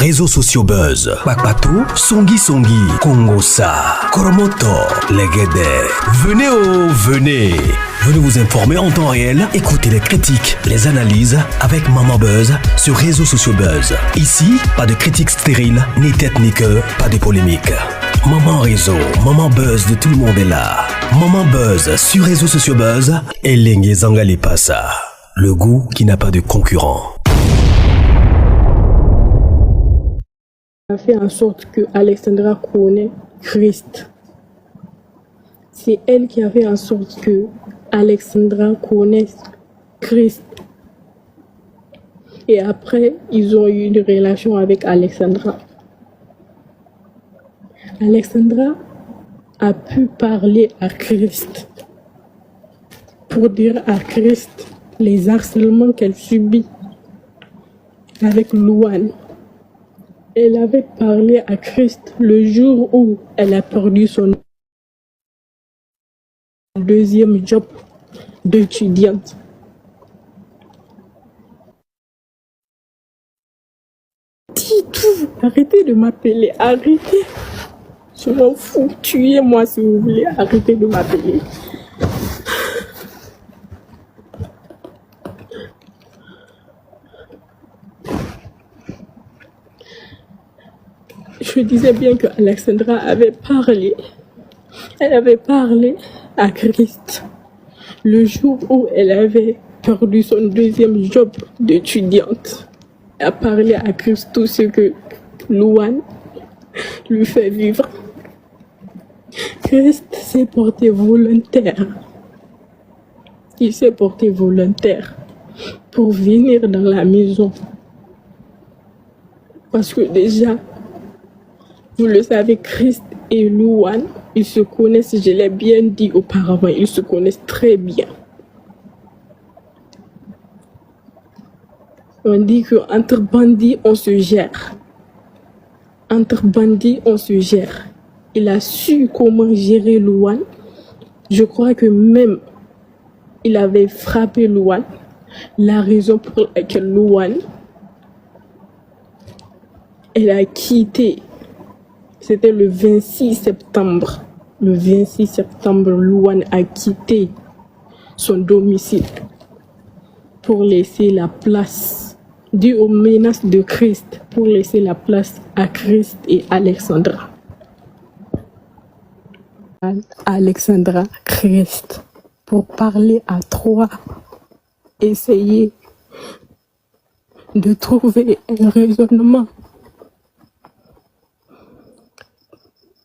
réseaux sociaux buzz. Bakpatou, Songi Songi, Kongosa, Koromoto, Legede. Venez venez. Venez vous informer en temps réel. Écoutez les critiques, les analyses avec Maman Buzz sur réseaux sociaux buzz. Ici, pas de critiques stériles, ni tête ni queue, pas de polémique. Maman réseau, Maman Buzz de tout le monde est là. Maman Buzz sur réseaux sociaux buzz. Et Lengue Zangali Passa. Le goût qui n'a pas de concurrent. A fait en sorte que Alexandra connaît Christ. C'est elle qui a fait en sorte que Alexandra connaisse Christ. Et après, ils ont eu une relation avec Alexandra. Alexandra a pu parler à Christ pour dire à Christ les harcèlements qu'elle subit avec Louane. Elle avait parlé à Christ le jour où elle a perdu son deuxième job d'étudiante. Dis tout, arrêtez de m'appeler, arrêtez. Je m'en fous, tuez-moi si vous voulez, arrêtez de m'appeler. Je disais bien que Alexandra avait parlé. Elle avait parlé à Christ le jour où elle avait perdu son deuxième job d'étudiante. Elle a parlé à Christ tout ce que Louane lui fait vivre. Christ s'est porté volontaire. Il s'est porté volontaire pour venir dans la maison. Parce que déjà, vous le savez, Christ et Louane, ils se connaissent, je l'ai bien dit auparavant, ils se connaissent très bien. On dit qu'entre bandits, on se gère. Entre bandits, on se gère. Il a su comment gérer Louane. Je crois que même il avait frappé Louane. La raison pour laquelle Louane, elle a quitté. C'était le 26 septembre. Le 26 septembre, Louane a quitté son domicile pour laisser la place, dû aux menaces de Christ, pour laisser la place à Christ et Alexandra. Alexandra, Christ, pour parler à trois, essayer de trouver un raisonnement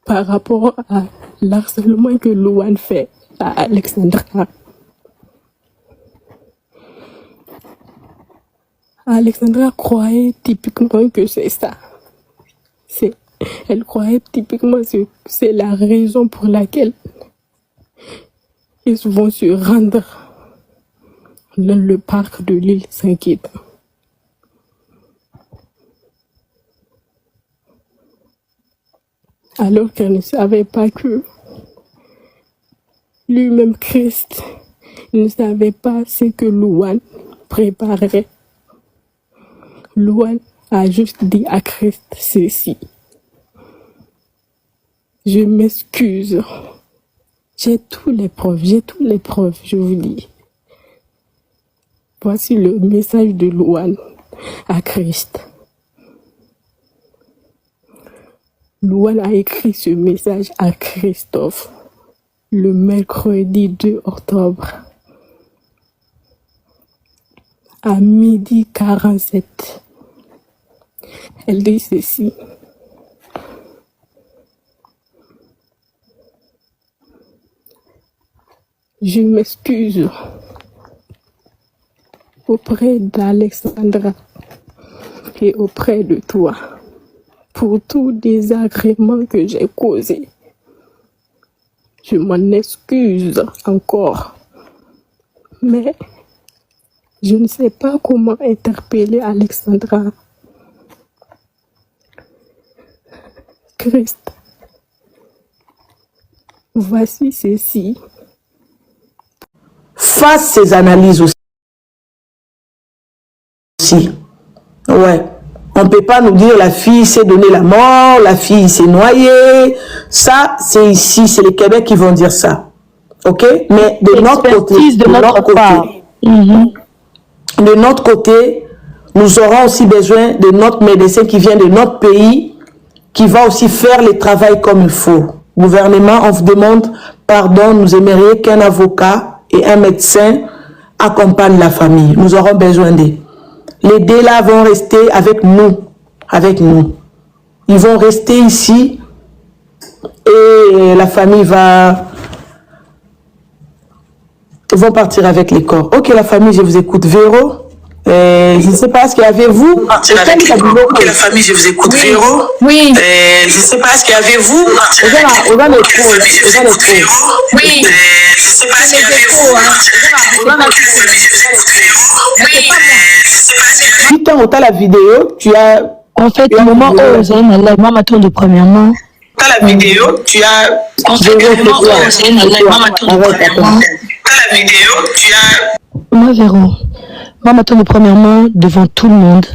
par rapport à l'harcèlement que Louane fait à Alexandra. Alexandra croyait typiquement que c'est ça. Elle croyait typiquement que c'est la raison pour laquelle ils vont se rendre dans le parc de l'île Saint-Kitts. Alors qu'elle ne savait pas que lui-même Christ ne savait pas ce que Louane préparait. Louane a juste dit à Christ ceci: je m'excuse. J'ai toutes les preuves, je vous dis. Voici le message de Louane à Christ. Louane a écrit ce message à Christophe le mercredi 2 octobre à 12h47. Elle dit ceci: je m'excuse auprès d'Alexandra et auprès de toi pour tout désagrément que j'ai causé. Je m'en excuse encore. Mais je ne sais pas comment interpeller Alexandra. Christ, voici ceci. Fasse ces analyses aussi. Ouais. On ne peut pas nous dire la fille s'est donné la mort, la fille s'est noyée. Ça, c'est ici, c'est les Québec qui vont dire ça. OK? Mais de notre côté, de notre côté, nous aurons aussi besoin de notre médecin qui vient de notre pays, qui va aussi faire le travail comme il faut. Gouvernement, on vous demande pardon, nous aimerions qu'un avocat et un médecin accompagnent la famille. Nous aurons besoin d'eux. Les deux là vont rester avec nous. Avec nous. Ils vont rester ici et la famille vont partir avec les corps. Ok, la famille, je vous écoute. Véro, je ne sais pas, est-ce qu'il y avait vous? Ok, la famille, je vous écoute. Véro, Oui. je ne sais pas, est-ce qu'il y avait vous? On va le Oui, je ne sais pas, est-ce qu'il y avait vous? Putain, on t'a la vidéo, tu as... En fait, au moment où j'ai une live, moi, ma tourne de premièrement. T'as la vidéo, tu as... En fait, au moment où j'ai une live, moi, ma tourne de premièrement. T'as la vidéo, tu as... Moi, Véro, moi, ma tourne de premièrement, devant tout le monde,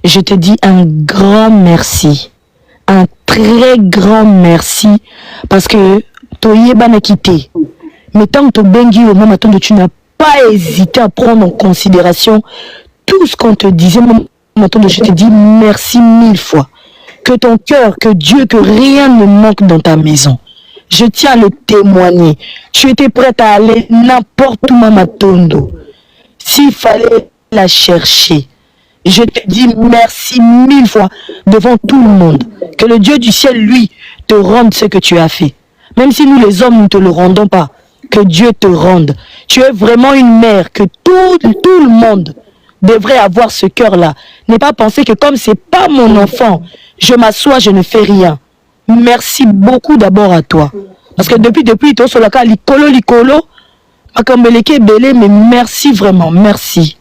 je te dis un grand merci. Un très grand merci. Parce que Toyeba n'a quitté. Mais tant que tu bengi au moment où tu n'as pas hésité à prendre en considération tout ce qu'on te disait, maintenant je te dis merci 1000 fois. Que ton cœur, que Dieu, que rien ne manque dans ta maison. Je tiens à le témoigner. Tu étais prête à aller n'importe où, Mama Tondo. S'il fallait la chercher. Je te dis merci 1000 fois devant tout le monde. Que le Dieu du ciel, lui, te rende ce que tu as fait. Même si nous les hommes ne te le rendons pas. Que Dieu te rende. Tu es vraiment une mère que tout le monde devrait avoir ce cœur-là. N'est pas penser que comme c'est pas mon enfant, je m'assois, je ne fais rien. Merci beaucoup d'abord à toi. Parce que depuis, tu sur la carte, licolo, mais merci vraiment, merci.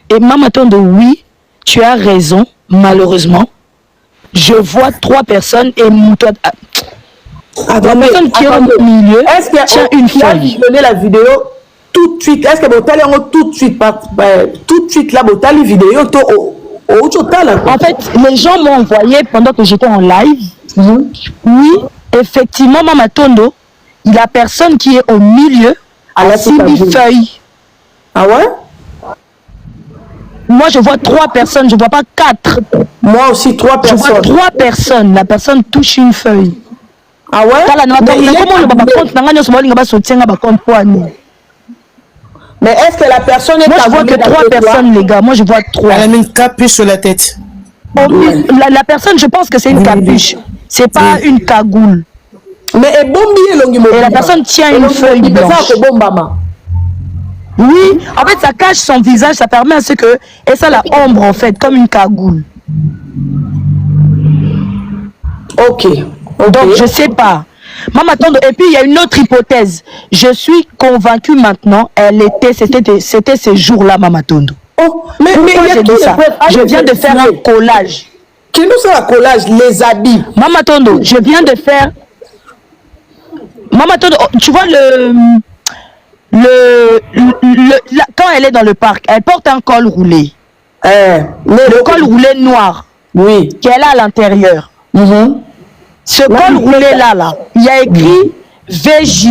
Et Mama Tondo, oui, tu as raison, malheureusement. Je vois 3 personnes et toi, la personne qui est au milieu tient une feuille. Donner la vidéo tout de suite. Est-ce que vous allez tout de suite, tout de suite là, vous allez vidéo en fait, les gens m'ont envoyé pendant que j'étais en live. Oui, effectivement, Mama Tondo, la personne qui est au milieu a 6000 feuilles. Ah ouais? Moi, je vois 3 personnes, je ne vois pas 4. Moi aussi, 3 personnes. Je vois 3 personnes. La personne touche une feuille. Ah ouais? Mais est-ce que la personne est... Moi, je vois que 3 personnes, les gars. Moi, je vois 3. Elle a mis une capuche sur la tête. La personne, je pense que c'est une capuche. C'est pas une cagoule. Mais et la personne tient une feuille blanche. Oui, en fait, ça cache son visage, ça permet à ce que... Et ça, la ombre, en fait, comme une cagoule. Ok. Donc, je sais pas. Maman Tondo, et puis, il y a une autre hypothèse. Je suis convaincue maintenant, c'était ce jour-là, Maman Tondo. Oh, mais j'ai dit ça. Je viens de faire un collage. Qui nous fait un collage? Les habits. Maman Tondo, je viens de faire... Maman Tondo, tu vois quand elle est dans le parc, elle porte un col roulé. Le col roulé noir. Oui. Qu'elle a à l'intérieur. Ce col roulé là, il y a écrit VJ.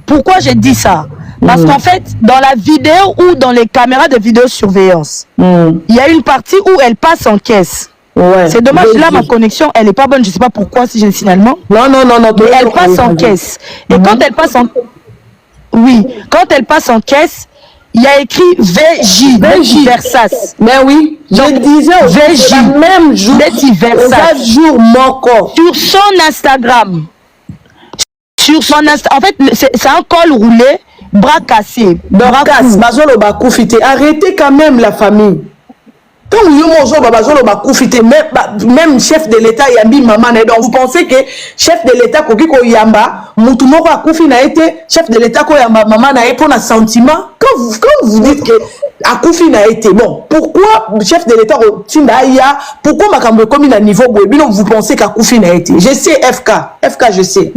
Pourquoi j'ai dit ça? Parce qu'en fait, dans la vidéo ou dans les caméras de vidéosurveillance, il y a une partie où elle passe en caisse. Ouais. C'est dommage, là ma connexion elle est pas bonne, je sais pas pourquoi si j'ai le signalement. Non. Mais elle passe en caisse. Et quand elle passe en... Oui, quand elle passe en caisse, il y a écrit VJ Versas. Mais oui, je disais VJ, même jour, jour mon corps. Sur son Instagram. En fait, c'est un col roulé, bras cassés. Arrêtez quand même la famille. Même chef de l'État yambi maman, donc vous pensez que chef de l'État ko yamba mutumoko akufi na été chef de l'État ko yamba maman na pour un sentiment quand vous dites que akufi na été bon pourquoi chef de l'État tinda ya pourquoi makambo comme il a niveau bino vous pensez qu'akufi na été je sais FK je sais.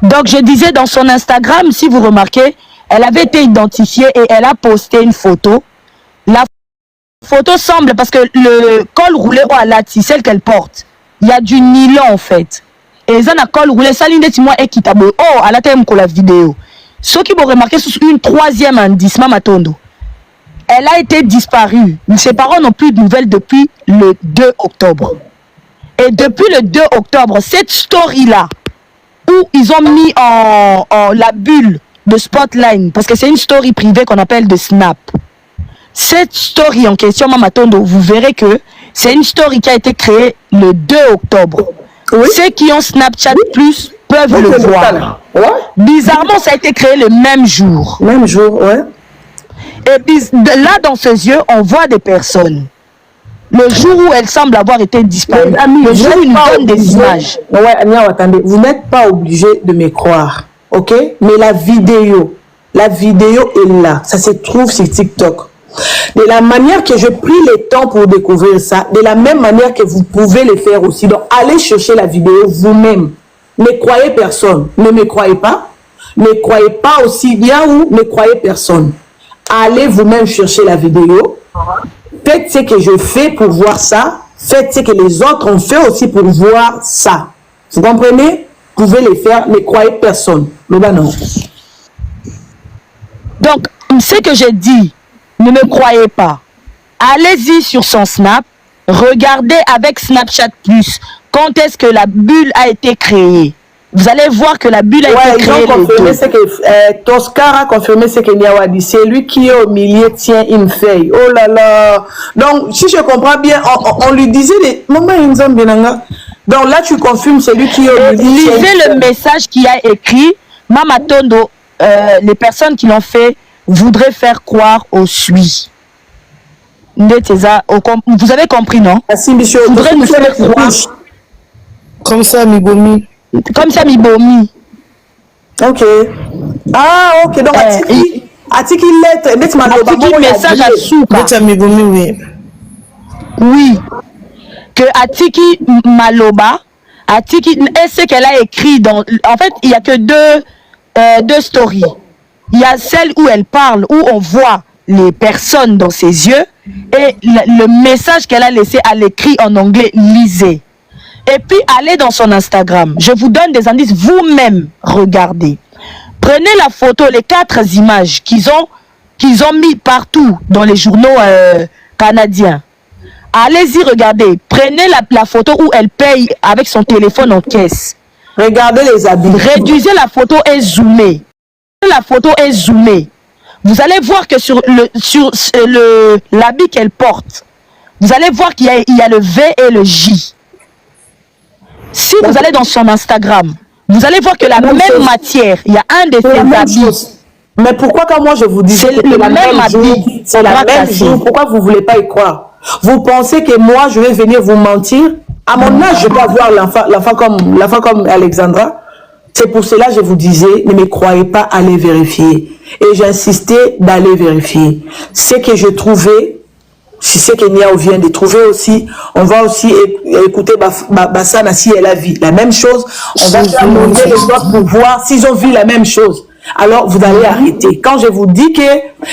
Donc je disais dans son Instagram, si vous remarquez, elle avait été identifiée et elle a posté une photo. La Photo semble parce que le col roulé au alati, celle qu'elle porte, il y a du nylon en fait. Et ça n'a col roulé, ça l'une moi et qui oh, à la thème la vidéo. Ce qui vont remarquer sur une troisième indice, Mama Tondo. Elle a été disparue. Ses parents n'ont plus de nouvelles depuis le 2 octobre. Et depuis le 2 octobre, cette story-là, où ils ont mis en la bulle de Spotline, parce que c'est une story privée qu'on appelle de Snap. Cette story en question, Mama Tondo, vous verrez que c'est une story qui a été créée le 2 octobre. Oui. Ceux qui ont Snapchat Plus peuvent le voir. Ouais. Bizarrement, ça a été créé le même jour. Même jour, ouais. Et là, dans ses yeux, on voit des personnes. Le jour où elle semble avoir été disparue, le jour où il donne des images. Ouais, attendez, vous n'êtes pas obligé de me croire, ok? Mais la vidéo est là. Ça se trouve sur TikTok. De la manière que je pris le temps pour découvrir ça, de la même manière que vous pouvez le faire aussi. Donc, allez chercher la vidéo vous-même. Ne croyez personne. Ne me croyez pas. Ne croyez pas aussi bien ou ne croyez personne. Allez vous-même chercher la vidéo. Faites ce que je fais pour voir ça. Faites ce que les autres ont fait aussi pour voir ça. Vous comprenez? Vous pouvez le faire. Ne croyez personne. Non. Donc, ce que j'ai dit, ne me croyez pas. Allez-y sur son Snap. Regardez avec Snapchat Plus quand est-ce que la bulle a été créée. Vous allez voir que la bulle a été créée. Ils ont confirmé ce que Toscar a confirmé ce que Niawa dit. C'est lui qui est au milieu tient une feuille. Oh là là. Donc, si je comprends bien, on lui disait les moments donc là, tu confirmes celui qui est au milieu. Lisez le message qui a écrit Mama Tondo. Les personnes qui l'ont fait voudraient faire croire au SUI. Vous avez compris, non? Voudraient nous faire croire. Comme ça, Mibomi. Comme ça, Mibomi. Ok. Ah, ok. Donc, Atiki lettre, message à Souka. Mibomi, oui. Oui. Que Atiki Maloba, Atiki, et ce qu'elle a écrit dans. En fait, il n'y a que deux stories. Il y a celle où elle parle, où on voit les personnes dans ses yeux, et le message qu'elle a laissé à l'écrit en anglais, lisez. Et puis, allez dans son Instagram. Je vous donne des indices, vous-même, regardez. Prenez la photo, les 4 images qu'ils ont mis partout dans les journaux canadiens. Allez-y, regardez. Prenez la photo où elle paye avec son téléphone en caisse. Regardez les habits. Réduisez la photo et zoomez. La photo est zoomée. Vous allez voir que sur l'habit qu'elle porte, vous allez voir qu'il y a le V et le J. Si vous allez dans son Instagram, vous allez voir que la même matière, il y a un de ses habits. Mais pourquoi quand moi je vous dis c'est le même habit, c'est la même jour, pourquoi vous ne voulez pas y croire? Vous pensez que moi je vais venir vous mentir? À mon âge, je peux avoir l'enfant comme Alexandra. C'est pour cela que je vous disais, ne me croyez pas, allez vérifier. Et j'insistais d'aller vérifier. Ce que je trouvais, c'est ce que Niao vient de trouver aussi. On va aussi écouter Bassana si elle a vu la même chose. On va faire monter les autres pour voir s'ils ont vu la même chose. Alors, vous allez arrêter. Quand je vous dis que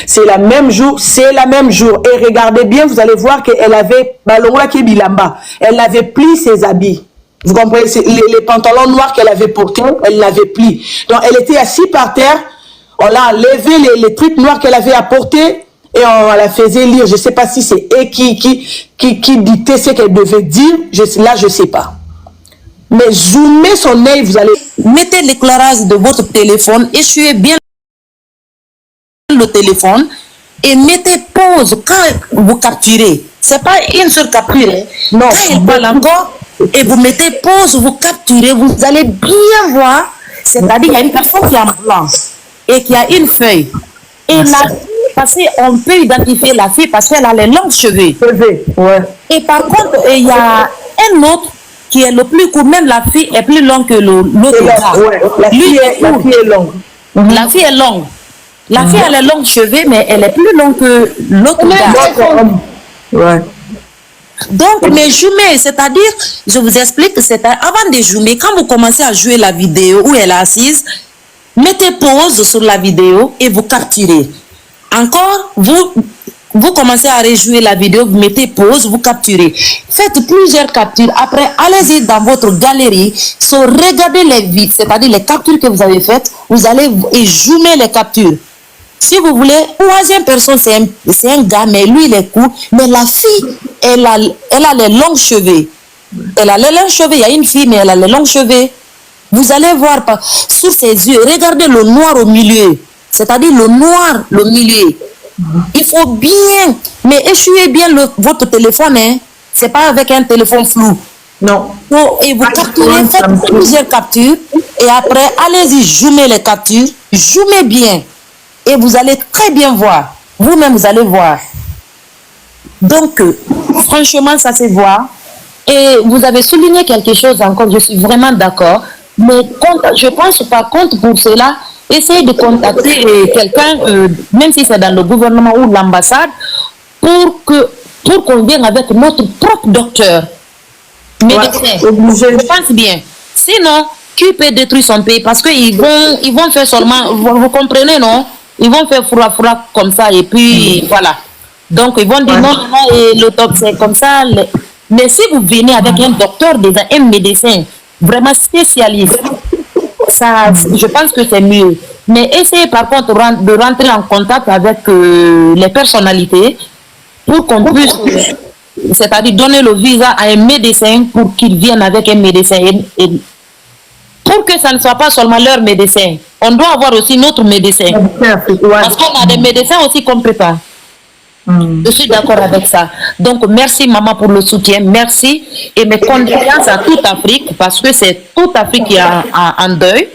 c'est la même jour, c'est la même jour. Et regardez bien, vous allez voir qu'elle avait, elle avait plié ses habits. Vous comprenez, les pantalons noirs qu'elle avait portés, elle l'avait plié. Donc, elle était assise par terre. On l'a enlevé les trucs noirs qu'elle avait apportés et on la faisait lire. Je ne sais pas si c'est elle qui dictait ce qu'elle devait dire. Là, je ne sais pas. Mais zoomez son œil, vous allez... Mettez l'éclairage de votre téléphone, essuyez bien le téléphone et mettez pause quand vous capturez. Ce n'est pas une seule capture. Non. Quand il parle encore et vous mettez pause, vous capturez, vous allez bien voir. C'est-à-dire qu'il y a une personne qui est en blanc et qui a une feuille. Et la fille, parce qu'on peut identifier la fille parce qu'elle a les longs cheveux. Ouais. Et par contre, il y a un autre qui est le plus court, même la fille est plus longue que l'autre. Ouais. La fille est longue. La fille est longue. La fille a les longs cheveux, mais elle est plus longue que l'autre. Ouais. Donc, mais zoomer, c'est-à-dire, je vous explique, avant de zoomer, quand vous commencez à jouer la vidéo où elle est assise, mettez pause sur la vidéo et vous capturez. Encore, vous vous commencez à rejouer la vidéo, vous mettez pause, vous capturez. Faites plusieurs captures. Après, allez-y dans votre galerie, regardez les vidéos, c'est-à-dire les captures que vous avez faites, vous allez et zoomer les captures. Si vous voulez, troisième personne, c'est un gars, mais lui, il est court. Mais la fille, elle a les longs cheveux. Elle a les longs cheveux. Il y a une fille, mais elle a les longs cheveux. Vous allez voir sous ses yeux, regardez le noir au milieu. C'est-à-dire le noir, le milieu. Il faut bien, mais échouez bien votre téléphone. Hein. Ce n'est pas avec un téléphone flou. Non. Et vous capturez, faites plusieurs captures. Et après, allez-y, zoomez les captures. Zoomez bien. Et vous allez très bien voir. Vous-même, vous allez voir. Donc, franchement, ça se voit. Et vous avez souligné quelque chose encore, je suis vraiment d'accord. Mais je pense par contre pour cela, essayez de contacter quelqu'un, même si c'est dans le gouvernement ou l'ambassade, pour qu'on vienne avec notre propre docteur. Médecin. Je pense bien. Sinon, qui peut détruire son pays? Parce qu'ils vont faire seulement, vous comprenez, non? Ils vont faire froid comme ça et puis voilà. Donc ils vont dire non, et le top c'est comme ça. Mais si vous venez avec un docteur, déjà un médecin vraiment spécialiste, ça, je pense que c'est mieux. Mais essayez par contre de rentrer en contact avec les personnalités pour qu'on puisse, c'est-à-dire donner le visa à un médecin pour qu'il vienne avec un médecin. Et pour que ça ne soit pas seulement leur médecin, on doit avoir aussi notre médecin. Parce qu'on a des médecins aussi compétents. Je suis d'accord avec ça. Donc, merci maman pour le soutien. Merci. Et mes condoléances à toute Afrique, parce que c'est toute Afrique qui est en deuil.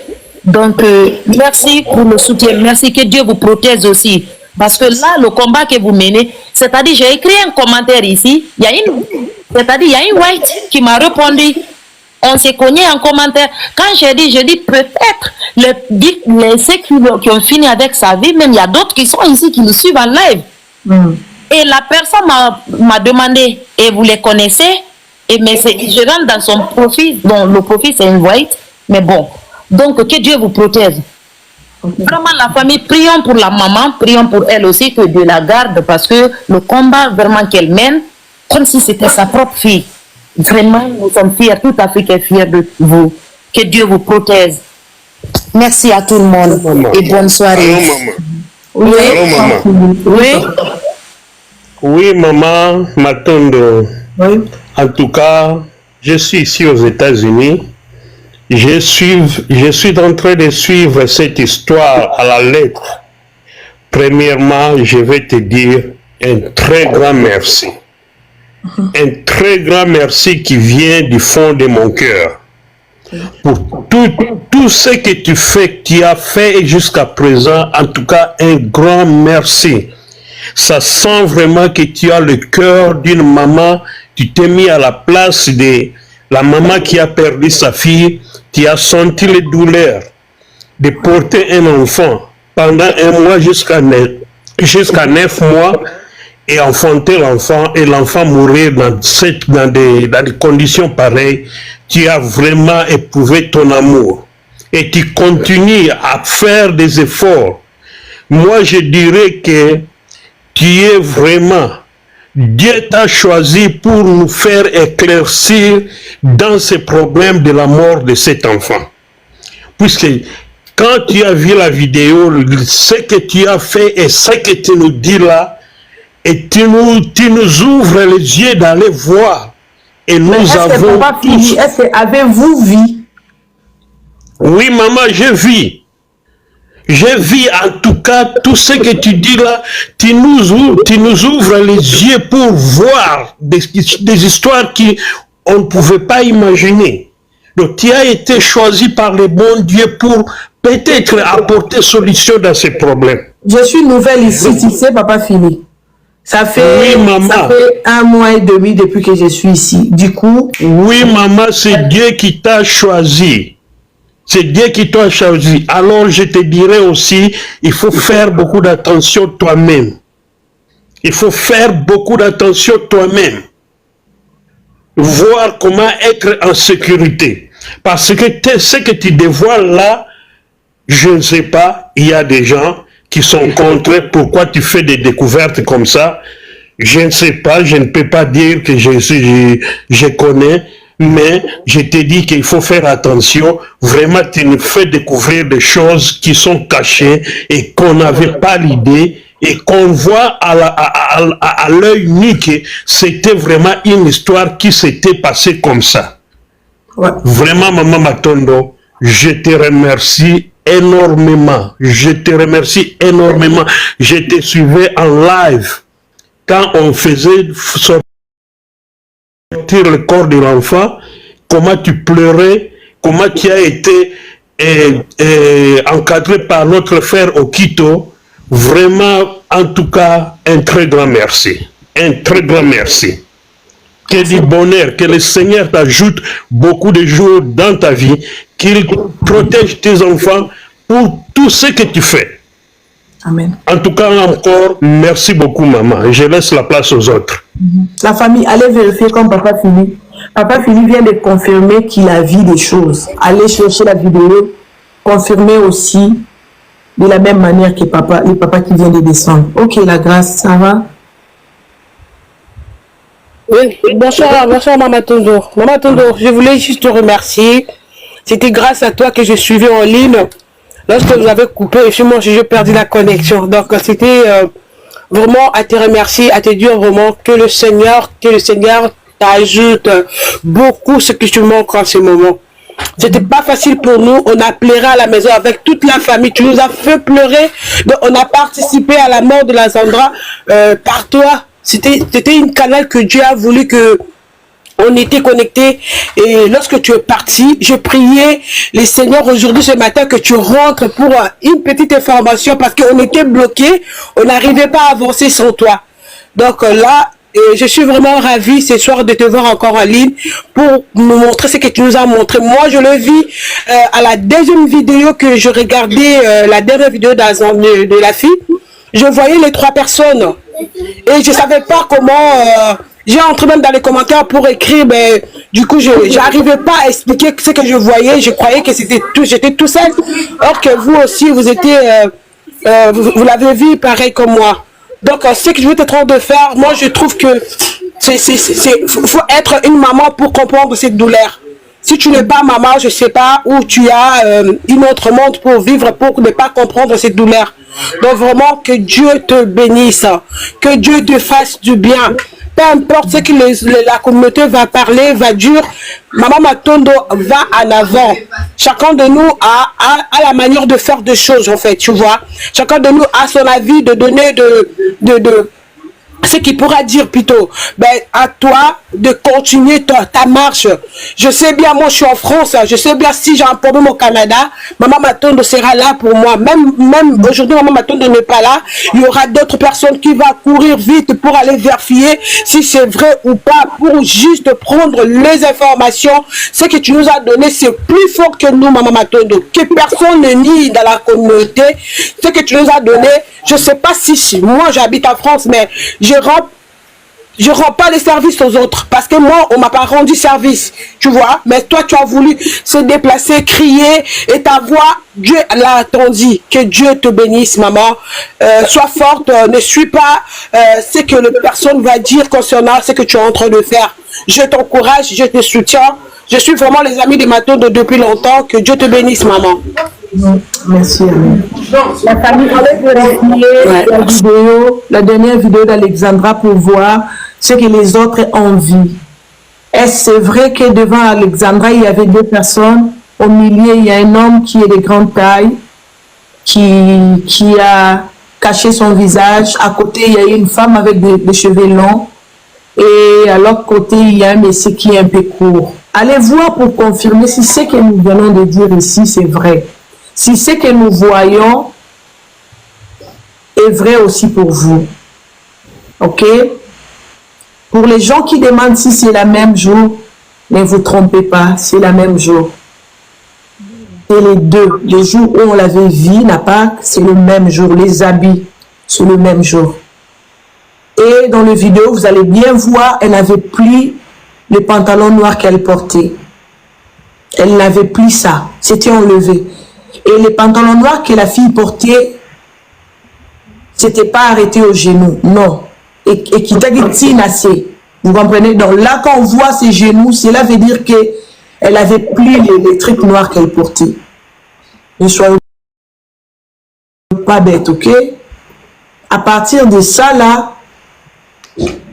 Donc, merci pour le soutien. Merci, que Dieu vous protège aussi. Parce que là, le combat que vous menez, c'est-à-dire, j'ai écrit un commentaire ici. Il y a une white qui m'a répondu. On s'est cogné en commentaire. Quand j'ai dit peut-être ceux qui ont fini avec sa vie, même il y a d'autres qui sont ici, qui nous suivent en live. Et la personne m'a demandé, et vous les connaissez? Mais je rentre dans son profil, dont le profil c'est une white, mais bon. Donc que Dieu vous protège. Vraiment la famille, prions pour la maman, prions pour elle aussi, que Dieu la garde, parce que le combat vraiment qu'elle mène, comme si c'était sa propre fille. Vraiment, nous sommes fiers, toute l'Afrique est fière de vous. Que Dieu vous protège. Merci à tout le monde et bonne soirée. Allô, maman. Oui. Allô, maman. Oui. Oui, maman Matondo. Oui. En tout cas, je suis ici aux États-Unis. Je suis en train de suivre cette histoire à la lettre. Premièrement, je vais te dire un très grand merci. Un très grand merci qui vient du fond de mon cœur. Pour tout ce que tu as fait jusqu'à présent, en tout cas, un grand merci. Ça sent vraiment que tu as le cœur d'une maman, tu t'es mis à la place de la maman qui a perdu sa fille, tu as senti les douleurs de porter un enfant pendant un mois jusqu'à 9 mois et enfanter l'enfant et l'enfant mourir dans des conditions pareilles. Tu as vraiment éprouvé ton amour et tu continues à faire des efforts. Moi, je dirais que tu es vraiment, Dieu t'a choisi pour nous faire éclaircir dans ce problème de la mort de cet enfant. Puisque quand tu as vu la vidéo, ce que tu as fait et ce que tu nous dis là, et tu nous ouvres les yeux d'aller voir. Et nous avons... Est-ce que avez-vous vu? Oui, maman, je vis. Je vis en tout cas tout ce que tu dis là. Tu nous ouvres les yeux pour voir des histoires qu'on ne pouvait pas imaginer. Donc tu as été choisi par le bon Dieu pour peut-être apporter solution dans ces problèmes. Je suis nouvelle ici, tu sais, papa Philippe. Ça fait 1 mois et demi depuis que je suis ici. Du coup... Oui, maman, c'est Dieu qui t'a choisi. C'est Dieu qui t'a choisi. Alors, je te dirais aussi, il faut faire beaucoup d'attention toi-même. Il faut faire beaucoup d'attention toi-même. Voir comment être en sécurité. Parce que ce que tu dévoiles là, je ne sais pas, il y a des gens qui sont contre. Pourquoi tu fais des découvertes comme ça? Je ne sais pas, je ne peux pas dire que je connais, mais je te dis qu'il faut faire attention. Vraiment, tu nous fais découvrir des choses qui sont cachées et qu'on n'avait pas l'idée et qu'on voit à l'œil nu que c'était vraiment une histoire qui s'était passée comme ça. Ouais. Vraiment, Maman Matondo, je te remercie énormément. Je te remercie énormément. Je te suivais en live quand on faisait sortir le corps de l'enfant, comment tu pleurais, comment tu as été encadré par notre frère Okito. Vraiment, en tout cas, un très grand merci. Un très grand merci. Que du bonheur, que le Seigneur t'ajoute beaucoup de jours dans ta vie, qu'il protège tes enfants pour tout ce que tu fais. Amen. En tout cas, encore, merci beaucoup, maman. Je laisse la place aux autres. La famille, allez vérifier comme Papa Philippe. Papa Philippe vient de confirmer qu'il a vu des choses. Allez chercher la vidéo, confirmer aussi de la même manière que papa, le papa qui vient de descendre. Ok, la grâce, ça va? Oui, bonsoir, bonsoir Maman Tondo. Maman Tondo, je voulais juste te remercier. C'était grâce à toi que je suivais en ligne. Lorsque vous avez coupé, j'ai perdu la connexion. Donc c'était vraiment à te remercier, à te dire vraiment que le Seigneur t'ajoute beaucoup ce que tu manques en ce moment. C'était pas facile pour nous, on a pleuré à la maison avec toute la famille, tu nous as fait pleurer, donc on a participé à la mort de la Sandra par toi. C'était une canal que Dieu a voulu que on était connectés, et lorsque tu es parti, je priais les seigneurs aujourd'hui ce matin que tu rentres pour une petite information parce qu'on était bloqués, on n'arrivait pas à avancer sans toi. Donc là, je suis vraiment ravie ce soir de te voir encore en ligne pour nous montrer ce que tu nous as montré. Moi, je le vis à la deuxième vidéo que je regardais, la dernière vidéo de la fille. Je voyais les 3 personnes et je savais pas comment... j'ai entré même dans les commentaires pour écrire, mais du coup, je n'arrivais pas à expliquer ce que je voyais. Je croyais que j'étais tout seul. Or que vous aussi, vous étiez, vous l'avez vu pareil comme moi. Donc, ce que je veux être en train de faire, moi, je trouve que faut être une maman pour comprendre cette douleur. Si tu n'es pas maman, je ne sais pas où tu as une autre monde pour vivre, pour ne pas comprendre cette douleur. Donc, vraiment, que Dieu te bénisse, que Dieu te fasse du bien. Peu importe ce que la communauté va parler, va dire, Maman Matondo va en avant. Chacun de nous a la manière de faire des choses, en fait, tu vois. Chacun de nous a son avis de donner ce qu'il pourra dire plutôt, ben, à toi de continuer ta marche. Je sais bien, moi je suis en France, je sais bien si j'ai un problème au Canada, Maman Matondo sera là pour moi. Même aujourd'hui, Maman Matondo n'est pas là. Il y aura d'autres personnes qui vont courir vite pour aller vérifier si c'est vrai ou pas, pour juste prendre les informations. Ce que tu nous as donné, c'est plus fort que nous, Maman Matondo. Que personne ne nie dans la communauté. Ce que tu nous as donné, je ne sais pas si moi j'habite en France, mais je rends pas les services aux autres parce que moi on m'a pas rendu service, tu vois, mais toi tu as voulu se déplacer, crier, et ta voix Dieu l'a entendu. Que Dieu te bénisse, maman. Sois forte, ne suis pas ce que la personne va dire concernant ce que tu es en train de faire. Je t'encourage, je te soutiens, je suis vraiment les amis de Matondo depuis longtemps. Que Dieu te bénisse, maman. Merci. La famille, on va vérifier la dernière vidéo d'Alexandra pour voir ce que les autres ont vu. Est-ce vrai que devant Alexandra, il y avait 2 personnes? Au milieu, il y a un homme qui est de grande taille, qui a caché son visage. À côté, il y a une femme avec des cheveux longs. Et à l'autre côté, il y a un monsieur qui est un peu court. Allez voir pour confirmer si ce que nous venons de dire ici, c'est vrai. Si ce que nous voyons est vrai aussi pour vous. Ok? Pour les gens qui demandent si c'est la même jour, ne vous trompez pas, c'est la même jour. C'est les deux. Le jour où on l'avait vu, n'a pas, c'est le même jour. Les habits, c'est le même jour. Et dans la vidéo, vous allez bien voir, elle n'avait plus le pantalon noir qu'elle portait. Elle n'avait plus ça. C'était enlevé. Et les pantalons noirs que la fille portait, c'était pas arrêté au genou, non. Et qui t'a dit assez. Vous comprenez? Donc là, quand on voit ses genoux, cela veut dire qu'elle avait plus les trucs noirs qu'elle portait. Ne soyez pas bête, ok? À partir de ça, là,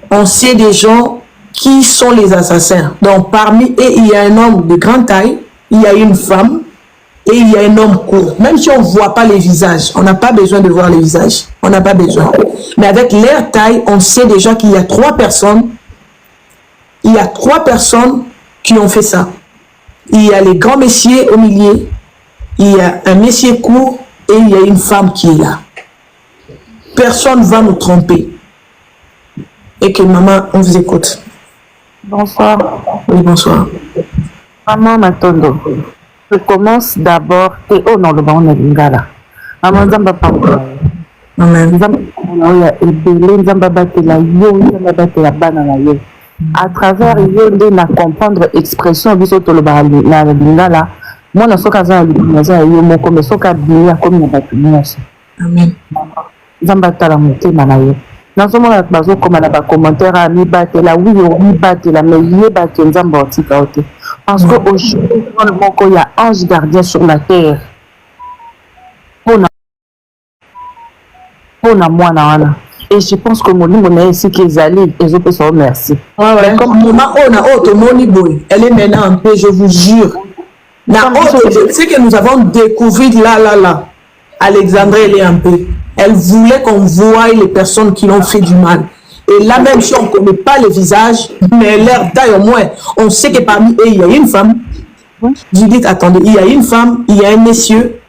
on sait des gens qui sont les assassins. Donc parmi eux, il y a un homme de grande taille, il y a une femme et il y a un homme court. Même si on ne voit pas les visages, on n'a pas besoin de voir les visages. On n'a pas besoin. Mais avec leur taille, on sait déjà qu'il y a 3 personnes. Il y a 3 personnes qui ont fait ça. Il y a les grands messieurs au milieu, il y a un monsieur court et il y a une femme qui est là. Personne ne va nous tromper. Et que maman, on vous écoute. Bonsoir. Oui, bonsoir. Maman Matondo, je commence d'abord. Et oh non, le baron est lingala. Maman Zamba Papa. Amen. À travers yo na comprendre expression biso to le baron na lingala. Moi na soka za na yo moko me soka biya comme na batunyasa. Amen. Zamba tala motema na yo. Nazomona bazo koma na ba commentaire à mi batela oui mi batela mais yeba ke nzamba otika ote parce que aujourd'hui dans le moko il y a ange gardien sur la terre pona mwana wana et je pense que molimo na ici qu'ils allaient et je peux se remercier. Ouais, comme maman ona auto moni boy, elle est maintenant en paix, je vous jure. Na auto, c'est que nous avons découvert là. Alexandre, elle est en paix. Elle voulait qu'on voie les personnes qui l'ont fait du mal. Et là, même si on ne connaît pas les visages, mais leur taille au moins, on sait que parmi eux, il y a une femme. Je dis, attendez, il y a une femme, il y a un monsieur,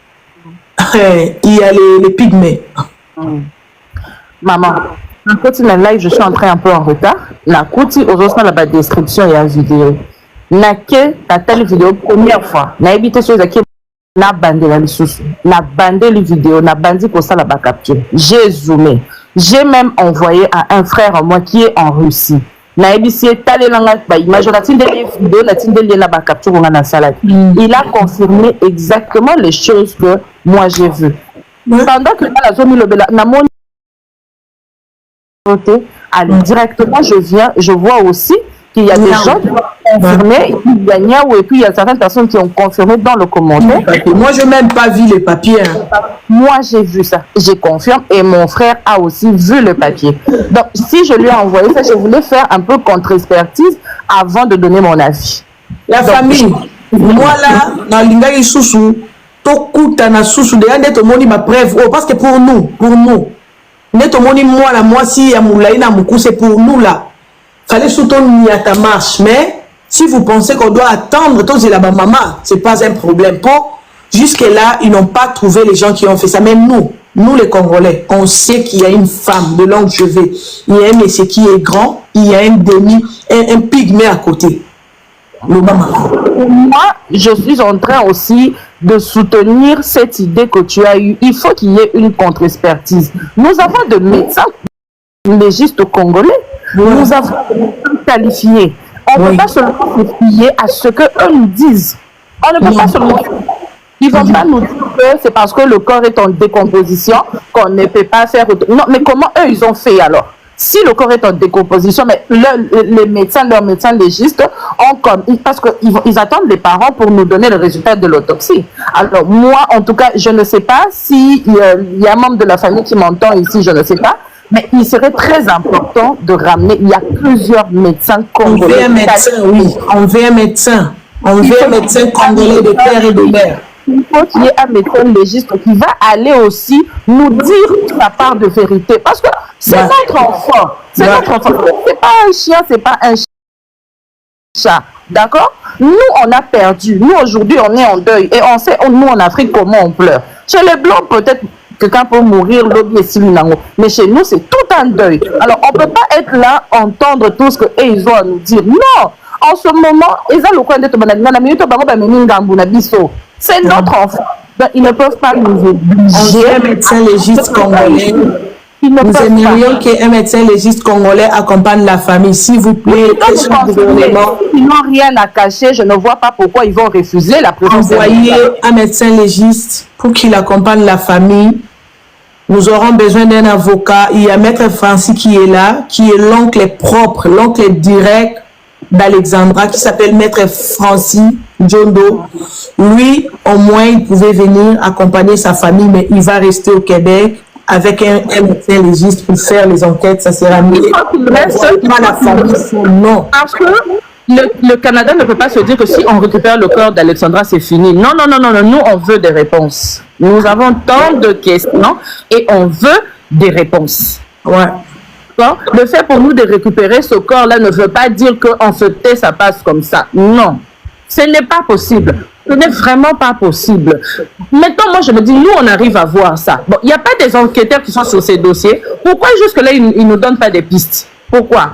il y a les pygmées. Maman, quand tu live, je suis entrée un peu en retard. La côté, aujourd'hui, la description et la vidéo. Na que ta telle vidéo première fois. Na évité sur les na bandé la lisusu, na bandé les vidéos, na bandé pour ça la capture. J'ai zoomé. J'ai même envoyé à un frère à moi qui est en Russie. Na ébissé talé langa ba image na tinde les vidéos na tinde les la capture on a na salade. Il a confirmé exactement les choses que moi j'ai vues. Pendant que la zone le na mon allez directement je vois aussi qu'il y a des gens qui ont confirmé, il y a Niaou et puis il y a certaines personnes qui ont confirmé dans le commentaire. Moi, je n'ai même pas vu les papiers. Moi, j'ai vu ça, je confirme, et mon frère a aussi vu le papier. Donc, si je lui ai envoyé ça, je voulais faire un peu contre-expertise avant de donner mon avis. La famille, moi là, dans l'ingari sousou, tokuta na sousou, déjà neto moni ma preuve, parce que pour nous, neto moni moi si ya moulaïna moukou, c'est pour nous là. Fallait soutenir ta marche, mais si vous pensez qu'on doit attendre, toi, c'est la maman, c'est pas un problème. Jusque-là, ils n'ont pas trouvé les gens qui ont fait ça. Même nous les Congolais, on sait qu'il y a une femme de longue cheveux, il y a un monsieur qui est grand, il y a un pygmée à côté. Moi, je suis en train aussi de soutenir cette idée que tu as eue. Il faut qu'il y ait une contre-expertise. Nous avons de médecins légistes congolais. Nous avons qualifié. On ne peut pas seulement se fier à ce qu'eux nous disent. On ne peut pas seulement. Ils ne vont pas nous dire que c'est parce que le corps est en décomposition qu'on ne peut pas faire. Non, mais comment eux, ils ont fait alors? Si le corps est en décomposition, mais leurs médecins légistes ont comme. Parce qu'ils attendent les parents pour nous donner le résultat de l'autopsie. Alors, moi, en tout cas, je ne sais pas s'il y a un membre de la famille qui m'entend ici, je ne sais pas. Mais il serait très important de ramener, il y a plusieurs médecins congolais. On veut un médecin, oui. On veut un médecin. On veut un médecin congolais de père et de mère. Il faut qu'il y ait un médecin légiste qui va aller aussi nous dire sa part de vérité. Parce que c'est notre enfant. C'est notre enfant. C'est pas un chien, c'est pas un chat. D'accord? Nous, on a perdu. Nous, aujourd'hui, on est en deuil. Et on sait, nous, en Afrique, comment on pleure. Chez les Blancs, peut-être... Quelqu'un peut mourir, mais chez nous, c'est tout un deuil. Alors, on ne peut pas être là, entendre tout ce qu'ils ont à nous dire. Non! En ce moment, c'est notre enfant. Donc, ils ne peuvent pas nous obliger. Un médecin légiste congolais. Nous aimerions qu'un médecin légiste congolais accompagne la famille. S'il vous plaît, ils n'ont rien à cacher. Je ne vois pas pourquoi ils vont refuser la présence. Envoyez un médecin légiste pour qu'il accompagne la famille Nous aurons besoin d'un avocat. Il y a Maître Francis qui est là, qui est l'oncle propre, l'oncle direct d'Alexandra, qui s'appelle Maître Francis Djondo. Lui, au moins, il pouvait venir accompagner sa famille, mais il va rester au Québec avec un médecin légiste pour faire les enquêtes. Ça sera mieux. La famille, non. Parce que le Canada ne peut pas se dire que si on récupère le corps d'Alexandra, c'est fini. Non, non, non, non, non. Nous, on veut des réponses. Nous avons tant de questions et on veut des réponses. Ouais. Le fait pour nous de récupérer ce corps-là ne veut pas dire qu'on se tait, ça passe comme ça. Non, ce n'est pas possible. Ce n'est vraiment pas possible. Maintenant, moi, je me dis, nous, on arrive à voir ça. Bon, il n'y a pas des enquêteurs qui sont sur ces dossiers. Pourquoi jusque-là, ils ne nous donnent pas des pistes? Pourquoi?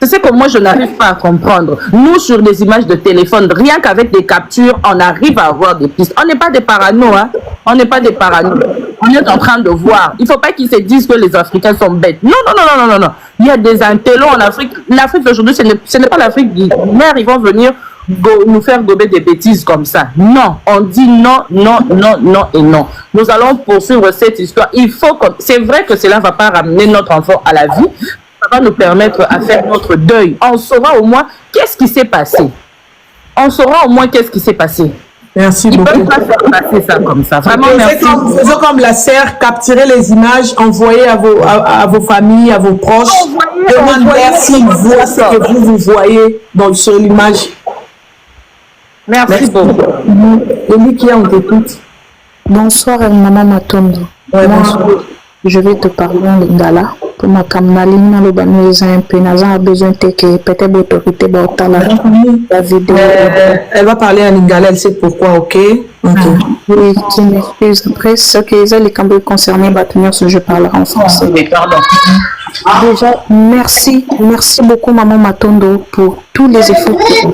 C'est ce que moi, je n'arrive pas à comprendre. Nous, sur des images de téléphone, rien qu'avec des captures, on arrive à avoir des pistes. On n'est pas des parano, hein. On n'est pas des parano. On est en train de voir. Il ne faut pas qu'ils se disent que les Africains sont bêtes. Non, non, non, non, non, non. Il y a des intellos en Afrique. L'Afrique d'aujourd'hui, ce n'est pas l'Afrique d'hier. Ils vont venir nous faire gober des bêtises comme ça. Non, on dit non, non, non, non et non. Nous allons poursuivre cette histoire. Il faut que... C'est vrai que cela ne va pas ramener notre enfant à la vie. Ça va nous permettre à faire notre deuil. On saura au moins qu'est-ce qui s'est passé. On saura au moins qu'est-ce qui s'est passé. Merci beaucoup. Ils ne peuvent pas faire passer ça comme ça. Vraiment, merci. Faisons comme la serre, capturez les images, envoyez à vos familles, à vos proches. Demandez s'ils voient ce que vous voyez sur l'image. Merci beaucoup. Eli qui on t'écoute. Bonsoir, Maman Matondo. Ouais, bonsoir. Je vais te parler en lingala. Pour ma kamnali na lo banu un peu a besoin que peut-être l'autorité la vidéo. Elle va parler en lingala, elle sait pourquoi, ok? Oui, qui m'excuse. Après, ce que les cambouis concernés, je parlerai en français. Déjà, merci beaucoup, Maman Matondo, pour tous les efforts que tu fais.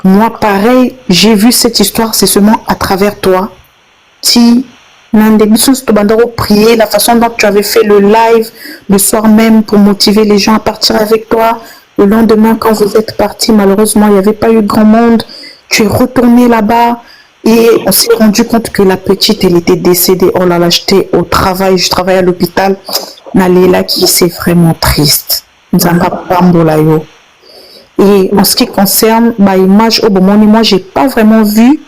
Moi, pareil, j'ai vu cette histoire, c'est seulement à travers toi. Si prier, la façon dont tu avais fait le live le soir même pour motiver les gens à partir avec toi. Le lendemain, quand vous êtes partis, malheureusement, il n'y avait pas eu grand monde. Tu es retourné là-bas et on s'est rendu compte que la petite, elle était décédée. Oh là là, j'étais au travail, je travaille à l'hôpital. Naléla qui c'est vraiment triste. Et en ce qui concerne ma image au moment, moi, j'ai pas vraiment vu.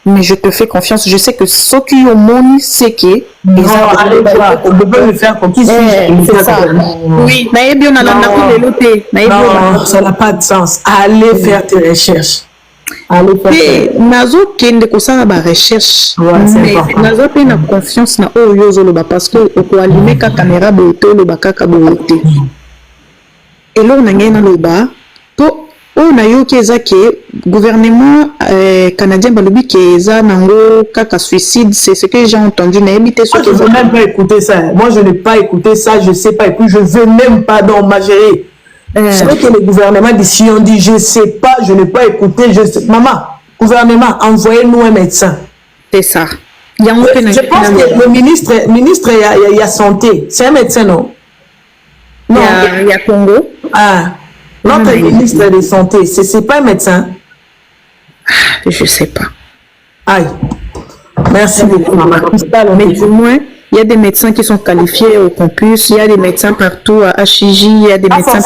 Mais je te fais confiance. Je sais que ce qui au monde, c'est que... on peut le faire comme ça. Oui. Non, ça n'a pas de sens. Allez faire tes recherches. Allez faire nazo kende kosala ba recherche. Nazo pe na confiance na oyo zoloba parce que ko allumer ka caméra boto lo bakaka bote. Et là on a ngena loba to on a eu que gouvernement canadien balobi que nango kaka suicide, c'est ce que j'ai entendu. Na habité ce que je veux même pas écouter ça. Moi je n'ai pas écouté ça, je sais pas et puis je veux même pas dans ma gérée. C'est vrai que le gouvernement d'ici on dit je sais pas, je n'ai pas écouté, je sais. Maman, gouvernement, envoyez-nous un médecin. C'est ça. Je pense que le ministre il y a santé, c'est un médecin non? Non, il y a Congo. Ah. Notre ministre de Santé, c'est pas un médecin? Je sais pas. Aïe. Merci beaucoup, maman. Mais du moins, il y a des médecins qui sont qualifiés au campus, il y a des médecins partout à HIJ, il y a des médecins...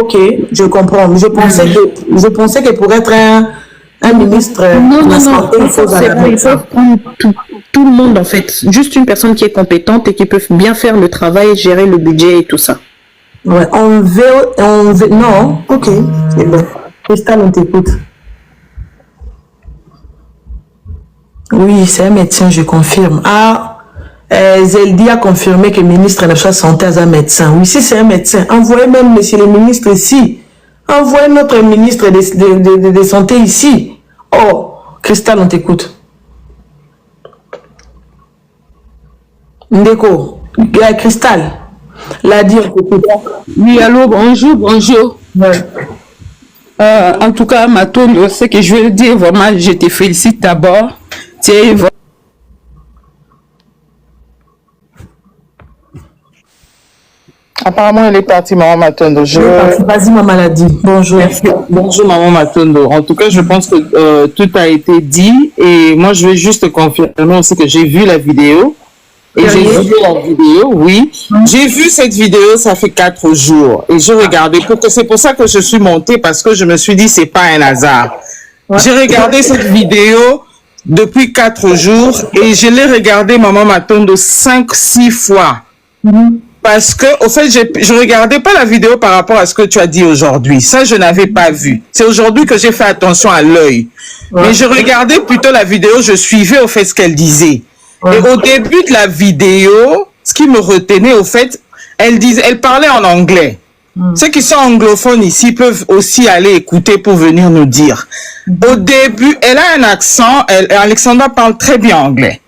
Ok, je comprends. Je pensais que pour être un ministre de la Santé, il faut prendre tout le monde, en fait. Juste une personne qui est compétente et qui peut bien faire le travail, gérer le budget et tout ça. Ouais, on veut, non, ok, c'est bon. Cristal, on t'écoute. Oui, c'est un médecin, je confirme. Ah, Zeldi a confirmé que le ministre de la Santé est un médecin. Oui, si c'est un médecin, envoyez même monsieur le ministre ici. Envoyez notre ministre de Santé ici. Oh, Cristal, on t'écoute. Ndeko, Cristal. La dire. Oui, allô, bonjour, bonjour. Ouais. En tout cas, Matondo, ce que je veux dire, vraiment, je te félicite d'abord. Apparemment, elle est partie, Maman Matondo. Vas-y, ma maladie. Bonjour. Bonjour, Maman Matondo. En tout cas, je pense que tout a été dit. Et moi, je vais juste confirmer aussi que j'ai vu la vidéo. Et j'ai vu la vidéo, oui. J'ai vu cette vidéo, ça fait 4 jours. Et je regardais, c'est pour ça que je suis montée, parce que je me suis dit, c'est pas un hasard. J'ai regardé cette vidéo depuis 4 jours et je l'ai regardée, Maman Matondo, 5-6 fois. Parce que, au fait, je regardais pas la vidéo par rapport à ce que tu as dit aujourd'hui. Ça, je n'avais pas vu. C'est aujourd'hui que j'ai fait attention à l'œil. Mais je regardais plutôt la vidéo, je suivais au fait ce qu'elle disait. Et au début de la vidéo, ce qui me retenait, au fait, elle parlait en anglais. Ceux qui sont anglophones ici peuvent aussi aller écouter pour venir nous dire. Au début, elle a un accent, Alexandra parle très bien anglais.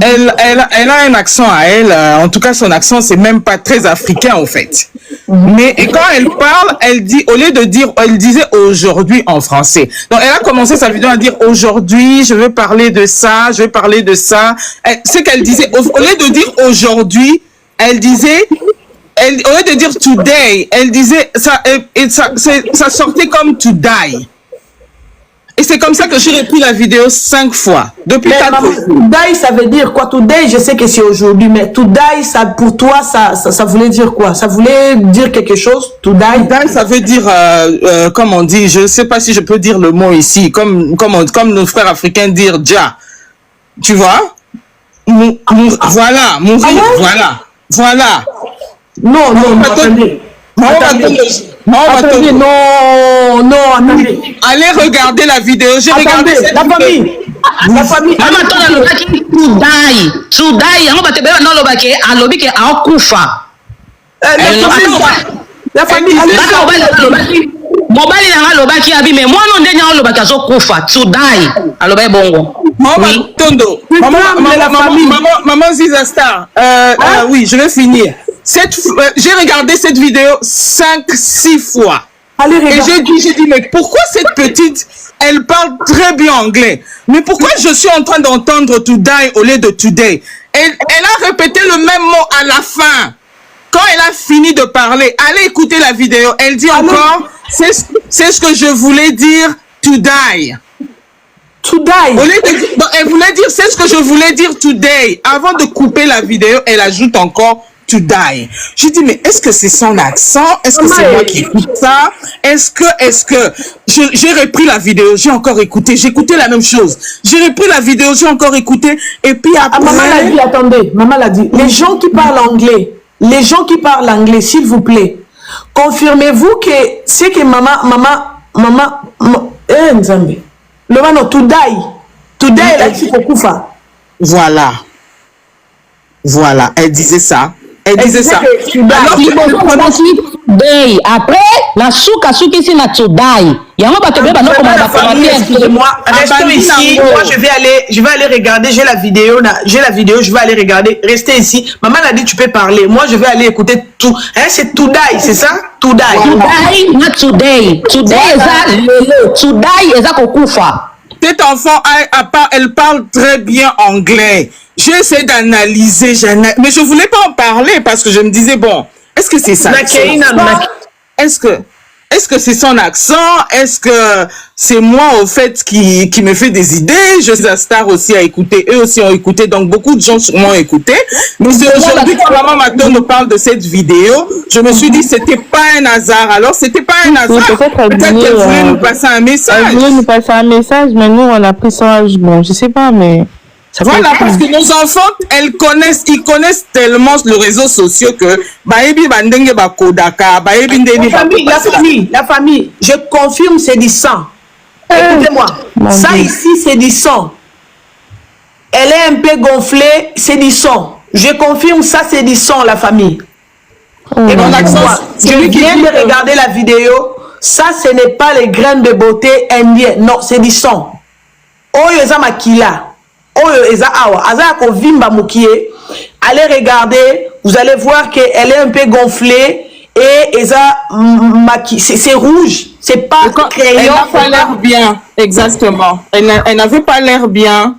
Elle a un accent à elle, en tout cas son accent c'est même pas très africain en fait. Mais et quand elle parle, elle dit, au lieu de dire, elle disait aujourd'hui en français. Donc elle a commencé sa vidéo à dire aujourd'hui, je veux parler de ça, je veux parler de ça. C'est qu'elle disait, au lieu de dire aujourd'hui, elle disait, au lieu de dire today, elle disait, ça sortait comme to die. Et c'est comme ça que j'ai repris la vidéo 5 fois. Depuis 4 jours. Today, ça veut dire quoi? Today, je sais que c'est aujourd'hui, mais today, ça, pour toi, ça voulait dire quoi? Ça voulait dire quelque chose? Today? Today, ça veut dire, comme on dit, je ne sais pas si je peux dire le mot ici, comme nos frères africains disent ja. Tu vois? Voilà, mourir, voilà. Non, attendez. Attendez, attendez. Allez regarder la vidéo. J'ai regardé cette vidéo. La famille. La famille. Mobali na alobaki abi mais moi non ndenya alobaki azokufa tudai alobai bongo. Maman Ziza Star. Oui, je vais finir. J'ai regardé cette vidéo 5-6 fois. Et j'ai dit, mais pourquoi cette petite, elle parle très bien anglais, mais pourquoi je suis en train d'entendre today au lieu de today? Elle a répété le même mot à la fin. Quand elle a fini de parler, allez écouter la vidéo. Elle dit encore, c'est ce que je voulais dire today. Today. Elle voulait dire, c'est ce que je voulais dire today. Avant de couper la vidéo, elle ajoute encore to die. Je dis, mais est-ce que c'est son accent? Est-ce que c'est moi qui écoute ça? Est-ce que j'ai repris la vidéo, j'ai encore écouté, j'ai écouté la même chose. J'ai repris la vidéo, j'ai encore écouté, et puis après... Maman l'a dit, attendez, maman l'a dit, les gens qui parlent anglais, s'il vous plaît, confirmez-vous que c'est que maman, Nzambe, le mano, to die, elle a dit Kokufa. Voilà, elle disait ça. Elle disait ça. Après, la souka souki si na todai. Yango ba tebe ba no comme ba commentaire. Excusez-moi, restez ici. Moi je vais aller regarder, j'ai la vidéo, je vais aller regarder. Restez ici. Maman a dit tu peux parler. Moi je vais aller écouter tout. Hein, c'est today, c'est ça? Today. Today, not today. Today eza lelo. Today eza kokufa. Cet enfant, elle parle très bien anglais. J'ai essayé d'analyser, mais je voulais pas en parler parce que je me disais, bon, est-ce que c'est ça? Est-ce que c'est son accent? Est-ce que c'est moi, au fait, qui me fait des idées? Je sais, la star aussi a écouté, eux aussi ont écouté, donc beaucoup de gens sûrement ont écouté. Mais c'est aujourd'hui que Maman Maton nous parle de cette vidéo. Je me suis dit, c'était pas un hasard. Alors, c'était pas un hasard. Peut-être qu'elle voulait nous passer un message. Elle voulait nous passer un message, mais nous, on a pris ça, bon, je sais pas, mais... Voilà, parce que nos enfants, ils connaissent tellement les réseaux sociaux que la famille, je confirme, c'est du sang. Écoutez-moi, ça ici, c'est du sang. Elle est un peu gonflée, c'est du sang. Je confirme, ça, c'est du sang, la famille. Et mon accent, je viens de regarder la vidéo, ça, ce n'est pas les graines de beauté indiennes. Non, c'est du sang. Oyo makila. Allez regarder, vous allez voir qu'elle est un peu gonflée et c'est rouge, c'est pas crayon. Elle n'a pas l'air bien, exactement. Elle n'avait pas l'air bien.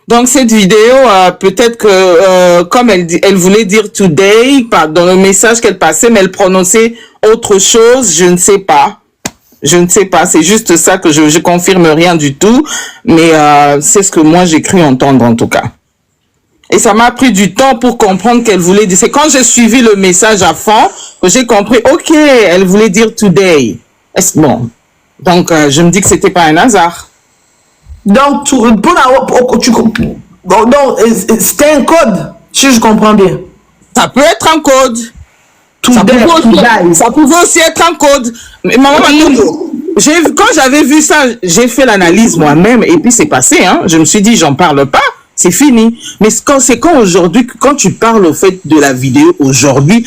Donc cette vidéo, peut-être que comme elle voulait dire today, dans le message qu'elle passait, mais elle prononçait autre chose, je ne sais pas. Je ne sais pas, c'est juste ça que je confirme rien du tout, mais c'est ce que moi j'ai cru entendre en tout cas. Et ça m'a pris du temps pour comprendre qu'elle voulait dire. C'est quand j'ai suivi le message à fond que j'ai compris, ok, elle voulait dire today. Est-ce bon? Donc, je me dis que c'était pas un hasard. Donc, c'était un code, si je comprends bien. Ça peut être un code. Ça pouvait aussi être un code. Mais maman Matondo, quand j'avais vu ça, j'ai fait l'analyse moi-même et puis c'est passé. Hein. Je me suis dit, j'en parle pas, c'est fini. Mais c'est quand aujourd'hui, quand tu parles au fait de la vidéo aujourd'hui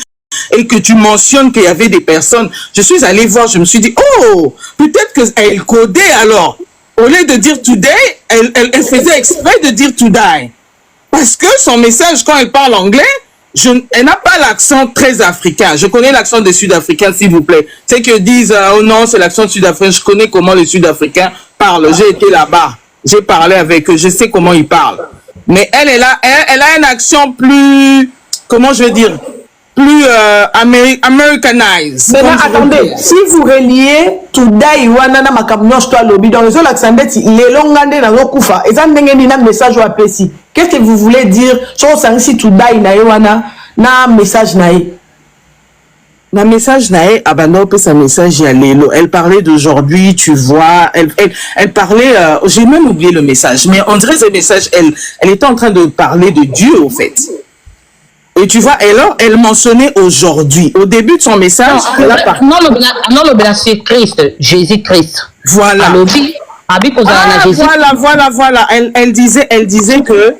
et que tu mentionnes qu'il y avait des personnes, je suis allée voir, je me suis dit, oh, peut-être qu'elle codait alors. Au lieu de dire today, elle faisait exprès de dire to die. Parce que son message, quand elle parle anglais, elle n'a pas l'accent très africain. Je connais l'accent des Sud-Africains, s'il vous plaît. C'est que disent, oh non, c'est l'accent sud-africain. Je connais comment les Sud-Africains parlent. J'ai été là-bas. J'ai parlé avec eux. Je sais comment ils parlent. Mais elle a un accent plus, comment je vais dire, plus Americanized. Maintenant, attendez, si vous reliez Today Wanana Makamnyosh toi lobby dans les autres accents, les longandés dans le Koufa, et ça n'a message ou apprécie. Qu'est-ce que vous voulez dire? Chose si Today Naïwana na message naï. La message naï, abanope sa message yalélo. Elle parlait d'aujourd'hui, tu vois. Elle parlait, j'ai même oublié le message, mais on dirait ce message, elle était en train de parler de Dieu, au fait. Et tu vois, elle mentionnait aujourd'hui. Au début de son message, c'est Christ, Jésus-Christ. Voilà. Voilà. Elle disait que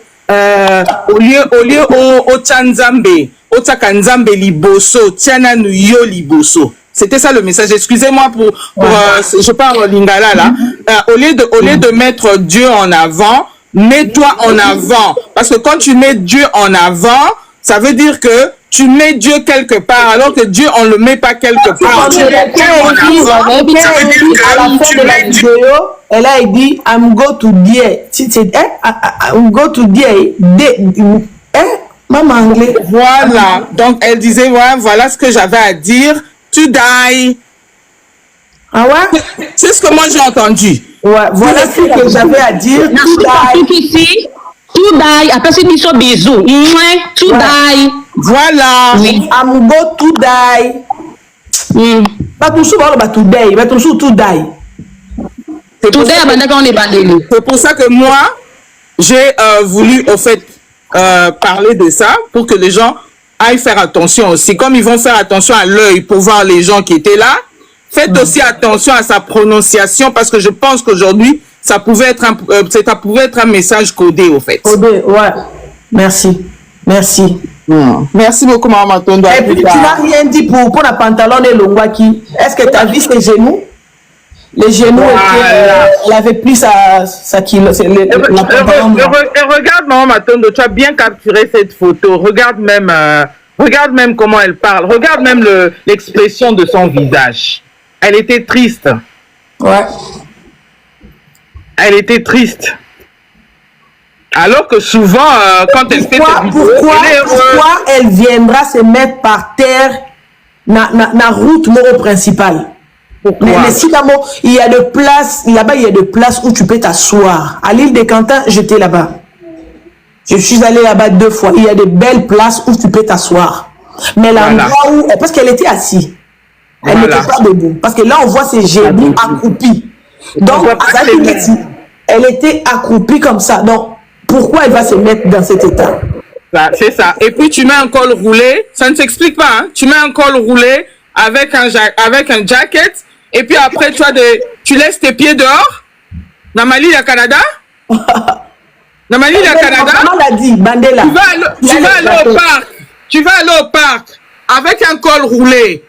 au lieu au Tchanzambe, au Tsakanzambe liboso, Tiana nuyo liboso. C'était ça le message. Excusez-moi pour je parle lingala là. Au lieu de mettre Dieu en avant, mets-toi en avant. Parce que quand tu mets Dieu en avant, ça veut dire que tu mets Dieu quelque part, alors que Dieu, on ne le met pas quelque part. Elle a dit, I'm go to there. I'm go to there. Maman anglais. Voilà. Donc, elle disait, voilà ce que j'avais à dire. To die. Ah ouais? C'est ce que moi j'ai entendu. Ouais, voilà ce que j'avais à dire. To die. To die, après c'est mission bisous. To die. Voilà. I'm go to die. Pas tout ça, bah to die. Pas tout ça, to die. C'est pour ça que moi, j'ai voulu, au fait, parler de ça pour que les gens aillent faire attention aussi. Comme ils vont faire attention à l'œil pour voir les gens qui étaient là, faites aussi attention à sa prononciation parce que je pense qu'aujourd'hui, ça pouvait être un message codé, au fait. Codé, ouais. Merci. Merci beaucoup, Maman Matondo. Et puis, tu n'as rien dit pour la pantalon et l'ongwaki. Est-ce que tu as vu ses genoux? Les genoux, elle avait plus sa kilo. Regarde, Maman Matondo, tu as bien capturé cette photo. Regarde même comment elle parle. Regarde même l'expression de son visage. Elle était triste. Ouais. Elle était triste. Alors que souvent, quand elle fait pourquoi elle viendra se mettre par terre na route principale? Mais si d'abord, il y a de place, là-bas, il y a de place où tu peux t'asseoir. À l'île des Cantins, j'étais là-bas. Je suis allée là-bas 2 fois. Il y a de belles places où tu peux t'asseoir. Mais l'endroit où, parce qu'elle était assise, elle n'était pas debout. Parce que là, on voit ses genoux accroupis. Donc, elle était accroupie comme ça. Donc, pourquoi elle va se mettre dans cet état? C'est ça. Et puis, tu mets un col roulé. Ça ne s'explique pas. Hein? Tu mets un col roulé avec un jacket. Et puis après, tu laisses tes pieds dehors. Namali, la Canada. Namali, la Canada. Tu vas aller au parc. Tu vas aller au parc avec un col roulé.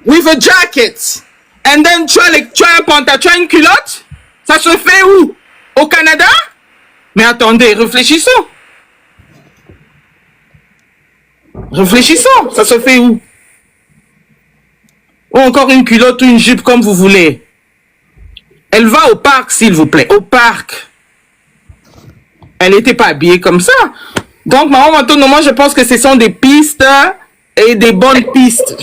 With a jacket. And then tu as un pantalon, tu as une culotte. Ça se fait où? Au Canada? Mais attendez, réfléchissons. Réfléchissons. Ça se fait où? Ou encore une culotte ou une jupe comme vous voulez. Elle va au parc, s'il vous plaît. Au parc. Elle n'était pas habillée comme ça. Donc, Maman Matondo, moi, je pense que ce sont des pistes et des bonnes pistes.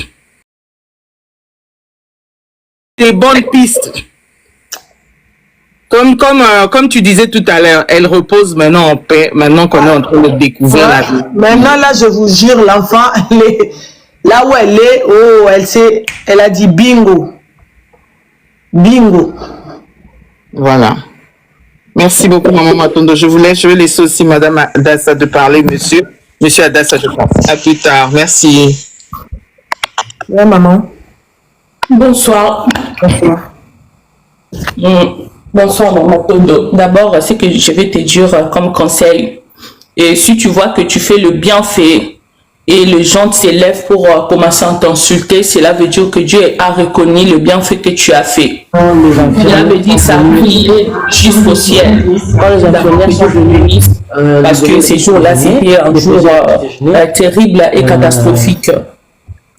Des bonnes pistes. Comme tu disais tout à l'heure, elle repose maintenant en paix, maintenant qu'on est en train de découvrir la vie. Maintenant, là, je vous jure, l'enfant, là où elle est, oh, elle a dit bingo. Bingo. Voilà. Merci beaucoup, Maman Matondo. Je vais laisser aussi Madame Adassa de parler, monsieur. Monsieur Adassa, je pense. À plus tard. Merci. Ouais, maman. Bonsoir. Bonsoir, Maman Matondo. D'abord, ce que je vais te dire comme conseil, et si tu vois que tu fais le bienfait et les gens s'élèvent pour commencer à t'insulter, cela veut dire que Dieu a reconnu le bienfait que tu as fait. Cela veut dire que ça a prié jusqu'au ciel. Parce que ces jours-là, c'était un jour terrible et catastrophique.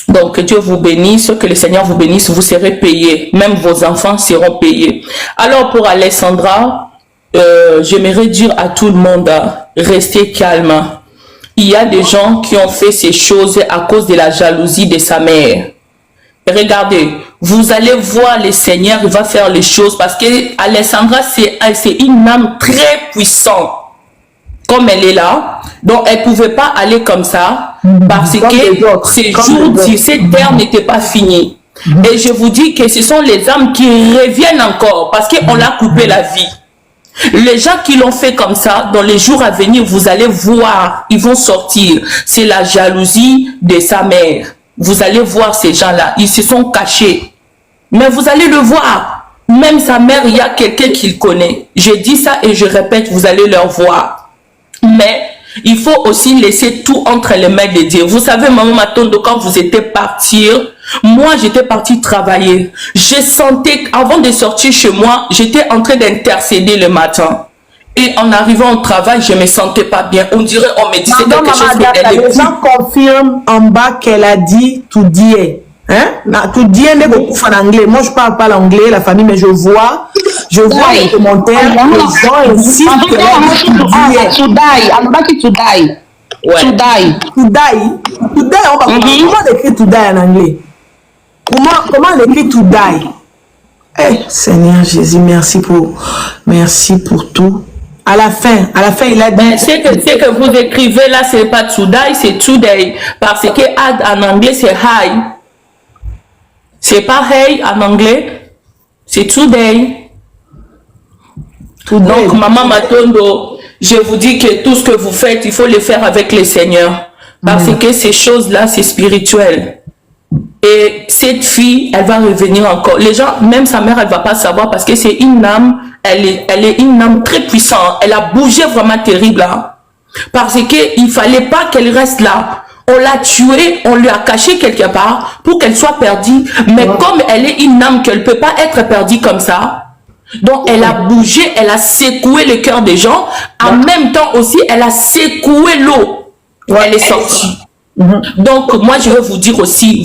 Donc, que Dieu vous bénisse, que le Seigneur vous bénisse, vous serez payés. Même vos enfants seront payés. Alors, pour Alessandra, j'aimerais dire à tout le monde, restez calme. Il y a des gens qui ont fait ces choses à cause de la jalousie de sa mère. Regardez, vous allez voir le Seigneur, il va faire les choses parce que Alessandra, c'est une âme très puissante. Comme elle est là, donc elle ne pouvait pas aller comme ça parce que ces terres n'étaient pas finis. Et je vous dis que ce sont les âmes qui reviennent encore parce qu'on l'a coupé la vie. Les gens qui l'ont fait comme ça, dans les jours à venir, vous allez voir, ils vont sortir. C'est la jalousie de sa mère. Vous allez voir ces gens-là, ils se sont cachés. Mais vous allez le voir. Même sa mère, il y a quelqu'un qui le connaît. Je dis ça et je répète, vous allez leur voir. Mais il faut aussi laisser tout entre les mains de Dieu. Vous savez, Maman Matondo, quand vous étiez partir, moi, j'étais partie travailler. Je sentais, avant de sortir chez moi, j'étais en train d'intercéder le matin. Et en arrivant au travail, je ne me sentais pas bien. On dirait, on me disait quelque chose qu'elle est. Les gens confirment en bas qu'elle a dit tout dire. Hein? Tout dire, mais beaucoup en anglais. Moi, je ne parle pas l'anglais, la famille, mais je vois les commentaires. Les gens insistent qu'elle a dit tout dire. Comment on écrit to die en anglais? Comment on écrit to die? Eh, Seigneur Jésus, merci pour tout. À la fin, il a dit... C'est que vous écrivez là, c'est pas to die, c'est today. Parce que add en anglais, c'est high. C'est pas hey en anglais, c'est today. Donc, Maman Matondo, je vous dis que tout ce que vous faites, il faut le faire avec le Seigneur. Parce que ces choses-là, c'est spirituel. Et cette fille, elle va revenir encore. Les gens, même sa mère, elle va pas savoir parce que c'est une âme, elle est une âme très puissante. Elle a bougé vraiment terrible. Hein? Parce qu'il fallait pas qu'elle reste là. On l'a tuée, on lui a caché quelque part pour qu'elle soit perdue. Mais comme elle est une âme qu'elle peut pas être perdue comme ça, donc elle a bougé, elle a secoué le cœur des gens. En même temps aussi, elle a secoué l'eau. Elle est sortie. Donc, moi, je veux vous dire aussi,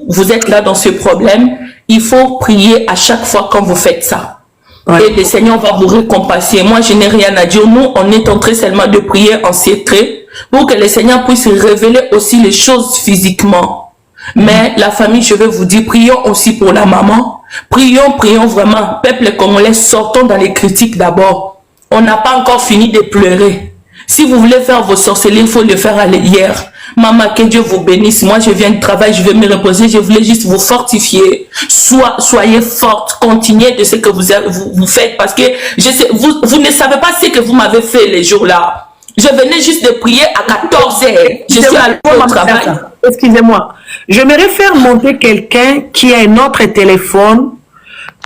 vous êtes là dans ce problème, il faut prier à chaque fois quand vous faites ça. Et le Seigneur va vous récompenser. Moi, je n'ai rien à dire. Nous, on est en train seulement de prier en secret pour que le Seigneur puisse révéler aussi les choses physiquement. Mais la famille, je veux vous dire, prions aussi pour la maman. Prions vraiment. Peuple congolais, sortons dans les critiques d'abord. On n'a pas encore fini de pleurer. Si vous voulez faire vos sorcelleries, il faut le faire hier. Maman, que Dieu vous bénisse. Moi, je viens de travail, je vais me reposer. Je voulais juste vous fortifier. Soyez forte. Continuez de ce que vous faites. Parce que je sais, vous ne savez pas ce que vous m'avez fait les jours-là. Je venais juste de prier à 14 heures. Je suis allée au travail. Excusez-moi. J'aimerais faire monter quelqu'un qui a un autre téléphone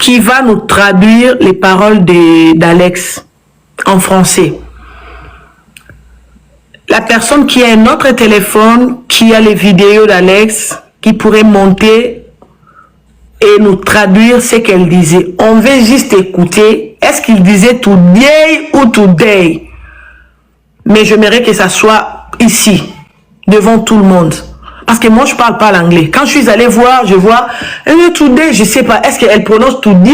qui va nous traduire les paroles d'Alex en français. La personne qui a un autre téléphone, qui a les vidéos d'Alex, qui pourrait monter et nous traduire ce qu'elle disait. On veut juste écouter. Est-ce qu'il disait today ou today? Mais j'aimerais que ça soit ici, devant tout le monde. Parce que moi, je ne parle pas l'anglais. Quand je suis allée voir, je vois today, je ne sais pas. Est-ce qu'elle prononce today,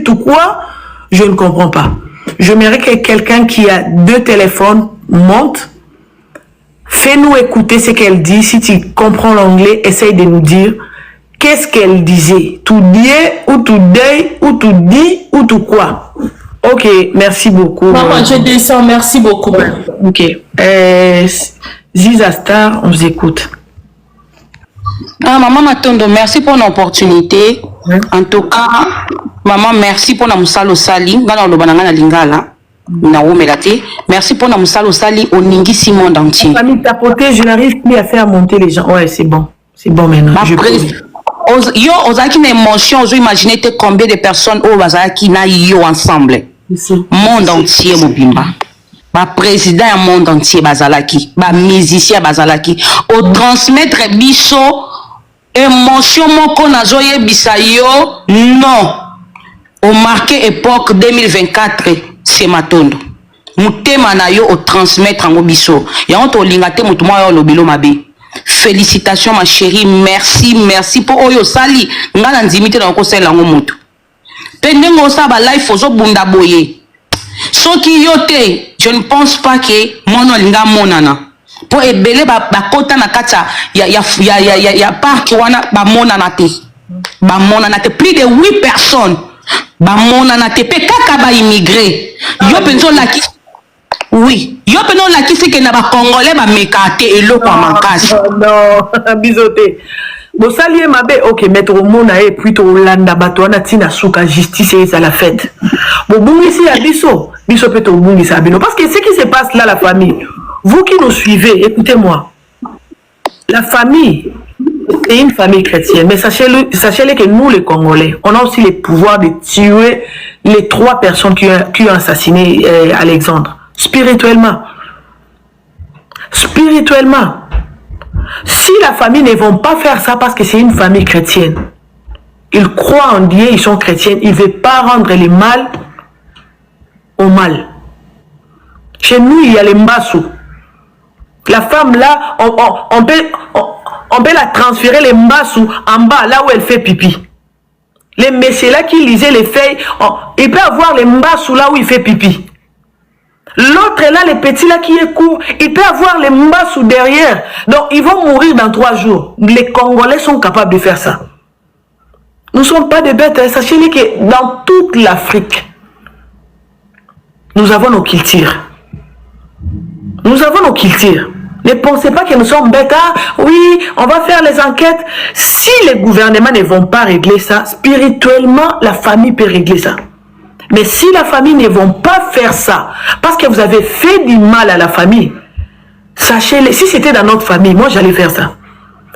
tout quoi? Je ne comprends pas. J'aimerais que quelqu'un qui a 2 téléphones monte. Fais-nous écouter ce qu'elle dit. Si tu comprends l'anglais, essaye de nous dire qu'est-ce qu'elle disait? Tout dit, ou tout deuil, ou tout dit, ou tout quoi? Ok, merci beaucoup. Maman, je descends, merci beaucoup. Ok. Ziza Star, on vous écoute. Ah, maman Matondo, merci pour l'opportunité. En tout cas, maman, merci pour la musalo sali. Gana lo bananga na lingala. Na omelate. Merci pour la musalo sali au ningisi monde entier. Famille tapoter, je n'arrive plus à faire monter les gens. Ouais, c'est bon. C'est bon maintenant. Yo, ozaki na émotion, vous imaginez combien de personnes au bazaki na yo ensemble. Monde entier mobimba. Ba président du monde entier bazalaki, ba musicien bazalaki, au transmettre biso émotion moko nazoye bisayo non. Au marqué époque 2024 c'est Matondo. Mutema na yo au transmettre en biso. Ya on to lingate mutuma yo lobilo mabe. Félicitations ma chérie, merci pour oyo sali ngana nzimite na ko sela ngo mutu. Pendengo sa ba life ozo bunda boye. Soki yote, je ne pense pas que mon linga monana. Pour ebele ba kota na kata ya park wana ba monana te. Ba monana te plus de 8 personnes. Ba monana te pe kaka ba immigré. Yo penso la ki oui, yo penso la ki c'est que na ba congolais ba mekate elo kwa mankasi. Non, bisoté. Bon salier mabe, ok, mettre au monde et puis to landa batouana tina souka justice et ça la fête. Bon, bon ici à biso peut au bon ici à bino. Parce que ce qui se passe là, la famille, vous qui nous suivez, écoutez-moi. La famille, c'est une famille chrétienne, mais sachez-le que nous les Congolais, on a aussi le pouvoir de tuer les 3 personnes qui ont assassiné Alexandre. Spirituellement. Si la famille ne vont pas faire ça parce que c'est une famille chrétienne, ils croient en Dieu, ils sont chrétiens, ils ne veulent pas rendre le mal au mal. Chez nous, il y a les mbassou. La femme là, on peut la transférer les mbassou en bas, là où elle fait pipi. Les messieurs là qui lisaient les feuilles, il peut avoir les mbassou là où il fait pipi. L'autre là, les petits là qui est court, il peut avoir les mbassou derrière. Donc, ils vont mourir dans 3 jours. Les Congolais sont capables de faire ça. Nous ne sommes pas des bêtes. Hein. Sachez-le que dans toute l'Afrique, nous avons nos cultures. Ne pensez pas que nous sommes bêtes. Ah, oui, on va faire les enquêtes. Si les gouvernements ne vont pas régler ça, spirituellement, la famille peut régler ça. Mais si la famille ne vont pas faire ça, parce que vous avez fait du mal à la famille, sachez-le, si c'était dans notre famille, moi j'allais faire ça.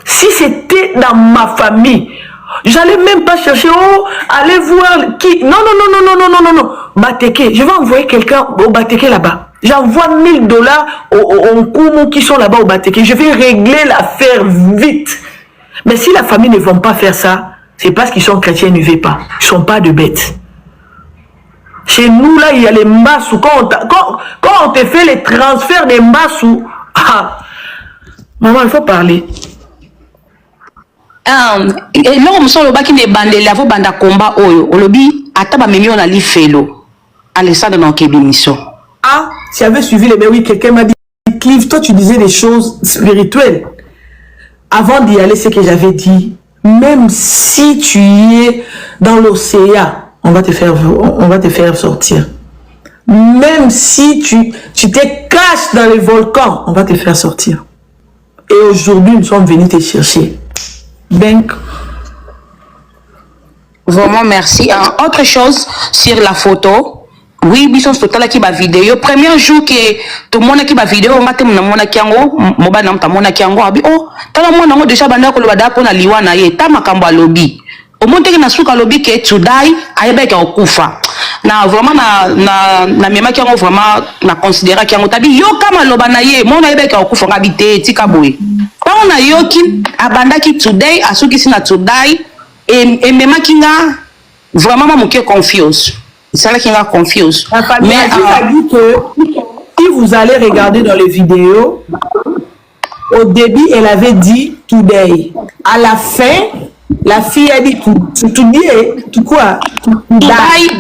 Si c'était dans ma famille, j'allais même pas chercher, oh, allez voir qui. Non. Bateke, je vais envoyer quelqu'un au Bateke là-bas. J'envoie $1000 aux Koumou qui sont là-bas au Bateke. Je vais régler l'affaire vite. Mais si la famille ne vont pas faire ça, c'est parce qu'ils sont chrétiens, ils ne veulent pas. Ils ne sont pas de bêtes. Chez nous, là, il y a les mbassou. Quand on te fait les transferts des mbassou, ah, maman, il faut parler. Et là, on sent le bas qui n'est bandé, là, vous banda combat, au lobby, à taba mimi, on a li félo. Alessandre dans quelle émission? Ah, si j'avais suivi les oui, quelqu'un m'a dit, Clive, toi, tu disais des choses spirituelles. Avant d'y aller, c'est que j'avais dit, même si tu es dans l'océan, on va te faire sortir. Même si tu te caches dans les volcans, on va te faire sortir. Et aujourd'hui, nous sommes venus te chercher. Donc, vraiment merci. Autre chose sur la photo. Oui, bisous total qui va vidéo. Premier jour que tout le monde qui va vidéo, on va te montrer kiango, moba na mtamona kiango abi oh, tala mwana ngo déjà banda ko lobada ko na liwa na ye, ta makambo a lobby. Au monde qui na suka lobby que to die, ayeba ka okufa. Na vraiment na mema kiango vraiment na considérer kiango tabi yo kama loba na ye, mona ayeba ka okufa ngabite tika boy. Quand on a yoki abanda ki today, asuki sina to die et mema kinga vraiment moke confiance. C'est là qu'il y a confiance. La famille a dit que si vous allez regarder dans les vidéos, au début, elle avait dit today. À la fin, la fille a dit tout quoi? Today.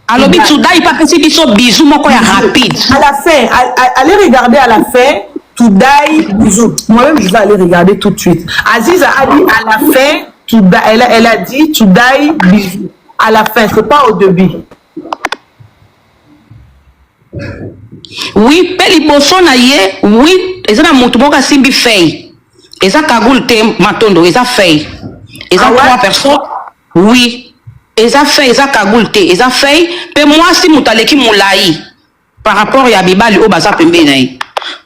Alors, today, pas que c'est bisous, mon rapide. À la fin, allez regarder à la fin, today, bisous. Moi-même, je vais aller regarder tout de suite. Aziz a dit à la fin, elle a dit to die bisous. À la fin, c'est pas au début. Oui, pe liboso na ye, oui, eza na moto moko asimbi fei. Eza kagul te matondo, eza fei. Eza trois personnes. Oui. Eza fei, eza kagul te, eza fei. Pe moi si moto aleki molai par rapport ya bibali o baza pembe na ye.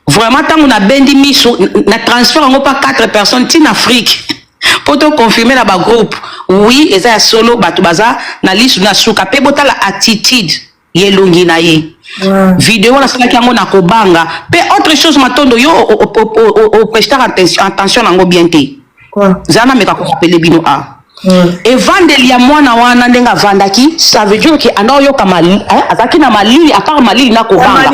Vraiment tant on a bendi miso na transfert ngo pas 4 personnes tin Afrique. Pour te confirmer la groupe. Oui, eza solo batu baza na lisu na suka pe botala attitude yelongi na ye. Vidéo la sala kiango na kobanga pe autre chose matondo yo au prester attention nango bien te zana meka ko rappeler bino a et vandeli ya mwana wana ndenga vandaki ça veut dire que ana yo kamali azaki na malili à part malili na kobanga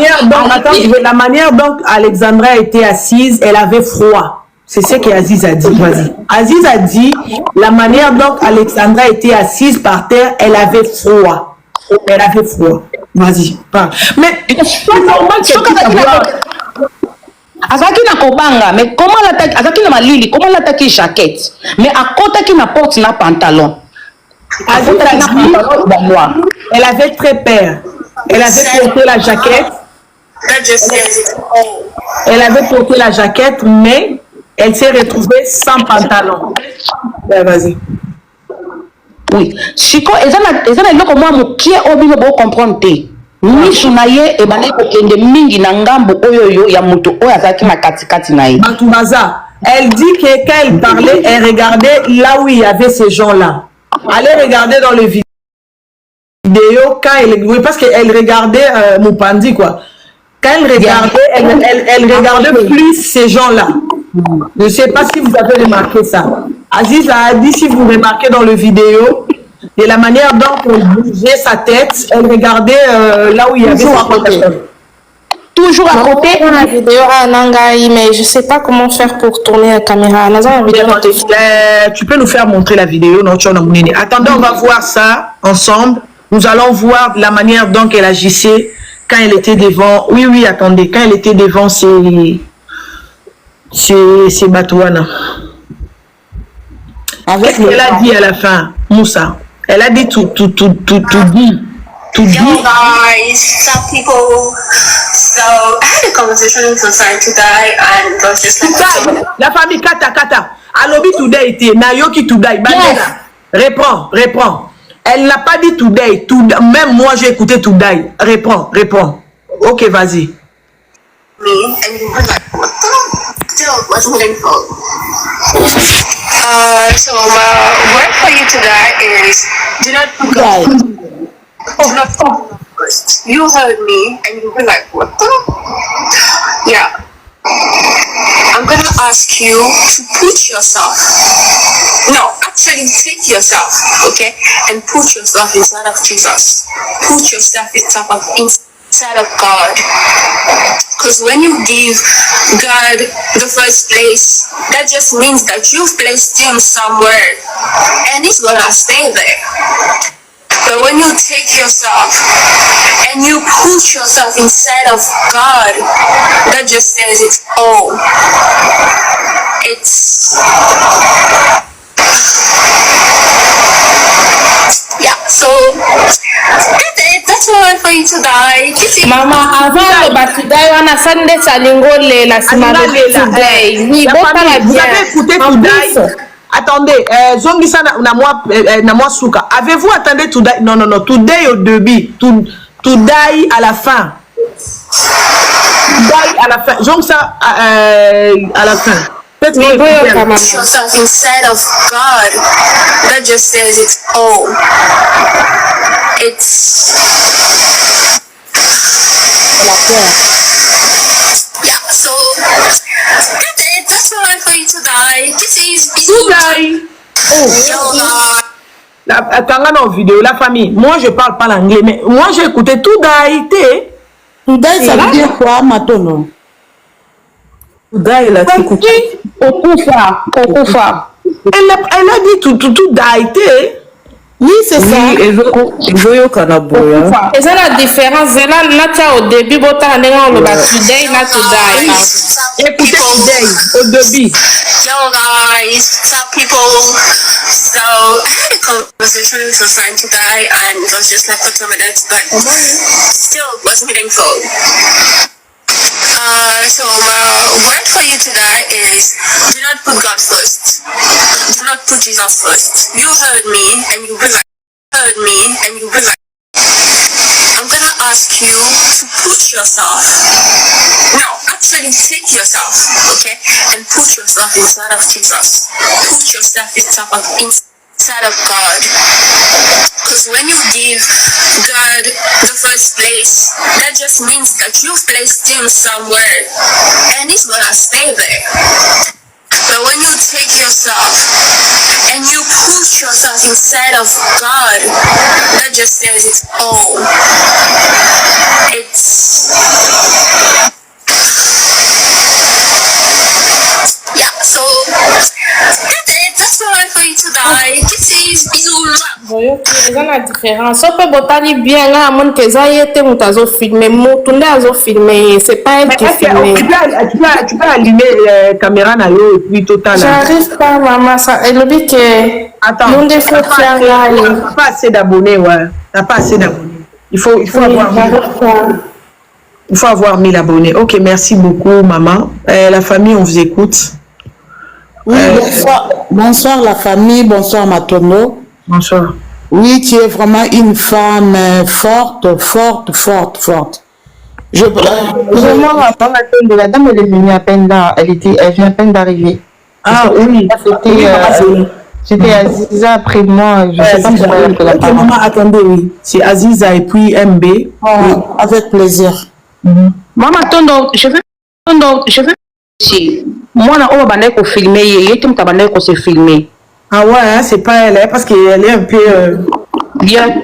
la manière dont Alexandra était assise, elle avait froid. C'est ce que Aziz a dit. Vas-y. Aziz a dit la manière dont Alexandra était assise par terre, elle avait froid. Elle avait froid. Vas-y, parle. Mais c'est normal que Azaki na kobanga, mais comment l'attaque? Azaki na malili, comment l'attaque jaquette? Mais à côté qui na porte na pantalon. Elle avait très peur. Elle avait porté la jaquette. Elle avait porté la jaquette, mais elle s'est retrouvée sans pantalon. Vas-y. Oui. Chiko, ezana loko moi mokie obino bo comprendre te. Misu na ye e bana ko kende mingi na ngambo oyoyo ya muto oyo azaki makatikati na ye. Batumaza, elle dit que quand elle parlait, elle regardait là où il y avait ces gens-là. Allez regarder dans les vidéos quand elle, oui, parce qu'elle regardait Moupandi quoi. Quand elle regardait, elle regardait plus ces gens-là. Je ne sais pas si vous avez remarqué ça. Aziz a dit, si vous remarquez dans le vidéo, de la manière dont elle bougeait sa tête, elle regardait là où il y avait sa personne. Toujours à côté. La vidéo à Nangaï, mais je ne sais pas comment faire pour tourner la caméra. Tu peux nous faire montrer la vidéo. Attendez, on va voir ça ensemble. Nous allons voir la manière dont elle agissait quand elle était devant. Oui, oui, attendez. Quand elle était devant ces Batouana. Qu'est-ce qu'elle a dit à la fin, Moussa? Elle a dit tout dit. Tout dit. Yo guys, some people. So I had a conversation concerning today, and it was just like la famille Kata. Alobi today était Nayoki today. Bandela. Réponds. Elle n'a pas dit today. Même moi j'ai écouté today. Réponds. Ok, vas-y. Me and you were like, what the hell was meaningful? So my word for you today is do not go first. You heard me and you were like, what the? Yeah. I'm gonna ask you to put yourself, no, actually take yourself, okay, and put yourself inside of Jesus. Put yourself inside of God. Because when you give God the first place, that just means that you've placed him somewhere and he's gonna stay there. But when you take yourself and you put yourself inside of God, that just says it's all. So that's all for you today. Mama, avant le batidai, on a sandé salingole la semaine today. Oui, vous avez écouté today. Attendez, Zongisa na moi souka. Avez-vous attendu today? Non, today au début, today à la fin. Today à la fin. Zongisa à la fin. Put yourself inside of God. That just says it's all. Yeah, so that's all for you today. This is today. Attends, dans vidéo, la famille. Moi, je parle pas l'anglais, mais moi, j'ai écouté today. Today, ça veut dire quoi, Matono? Today, elle a écouté. Okufa. Elle a dit tout daïté. Oui, c'est ça. Et ça la différence. C'est là, au début, on a today, not today. Écoutez, au début. Yo guys, some people, so the conversation was assigned today and it was just like for 2 minutes, but still was meaningful. So my word for you today is do not put God first. Do not put Jesus first. You heard me and you be like, I'm gonna ask you to put yourself, no, actually take yourself, okay, and put yourself inside of Jesus. Put yourself inside of God. Because when you give God the first place, that just means that you've placed him somewhere and he's gonna stay there. But when you take yourself and you push yourself inside of God, that just says it's all. Yeah, so that's it. That's all I for you today. Kisses, bisous. Voyons qu'il y a la différence. On peut botaner bien là, à mon que ça y était où t'as filmé, mon tourné à filmé, c'est pas elle qui filme. Tu peux allumer la caméra na yo et puis total. J'arrive pas, maman, ça. Elle me dit que. Attends. Mon défaut faire là. T'as pas assez d'abonnés, ouais. T'as pas assez d'abonnés. Il faut avoir 1000 abonnés. Ok, merci beaucoup, maman. La famille, on vous écoute. Oui, bonsoir la famille, bonsoir Matondo. Bonsoir. Oui, tu es vraiment une femme forte. Vraiment, la dame, elle est venue à peine là, elle vient à peine d'arriver. Ah oui. C'était Aziza après moi, je sais pas si elle la parole. Maman, attendez, oui. C'est Aziza et puis MB. Oui, avec plaisir. Maman, je veux si moi na on va filmer et tu m'as qu'on se filmer. Ah ouais, hein, c'est pas elle, hein, parce qu'elle est un peu bien.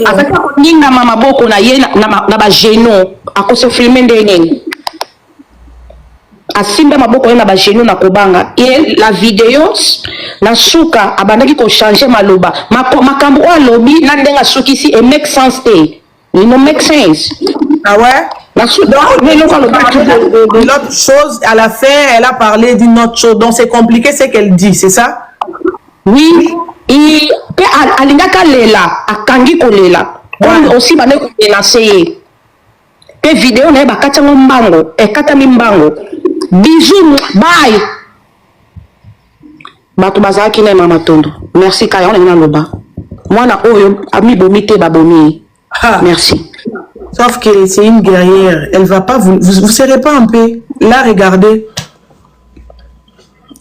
Avec ninga mama boko na ye na ba genou à cause se filmer ndenge. Asimba maboko na ba genou na kobanga et la vidéo na suka abandaki ko changer maloba makambo o lobi na ndenga suki si et make sense te. Il no make sense. Ah ouais? L'autre chose, à la fin, elle a parlé d'une autre chose. Donc, c'est compliqué ce qu'elle dit, c'est ça? Oui. Et alingaka lela, akangi kolela. Aussi, bane ko menacer. Que vidéo na ba kata mbango, kata mbango. Bisous, bye. Bato bazaki na mama tondo. Merci kaya on na loba. Mwana oyo ami bomite babomi. Merci. Sauf que c'est une guerrière. Elle va pas vous serez pas en paix. Là, regardez.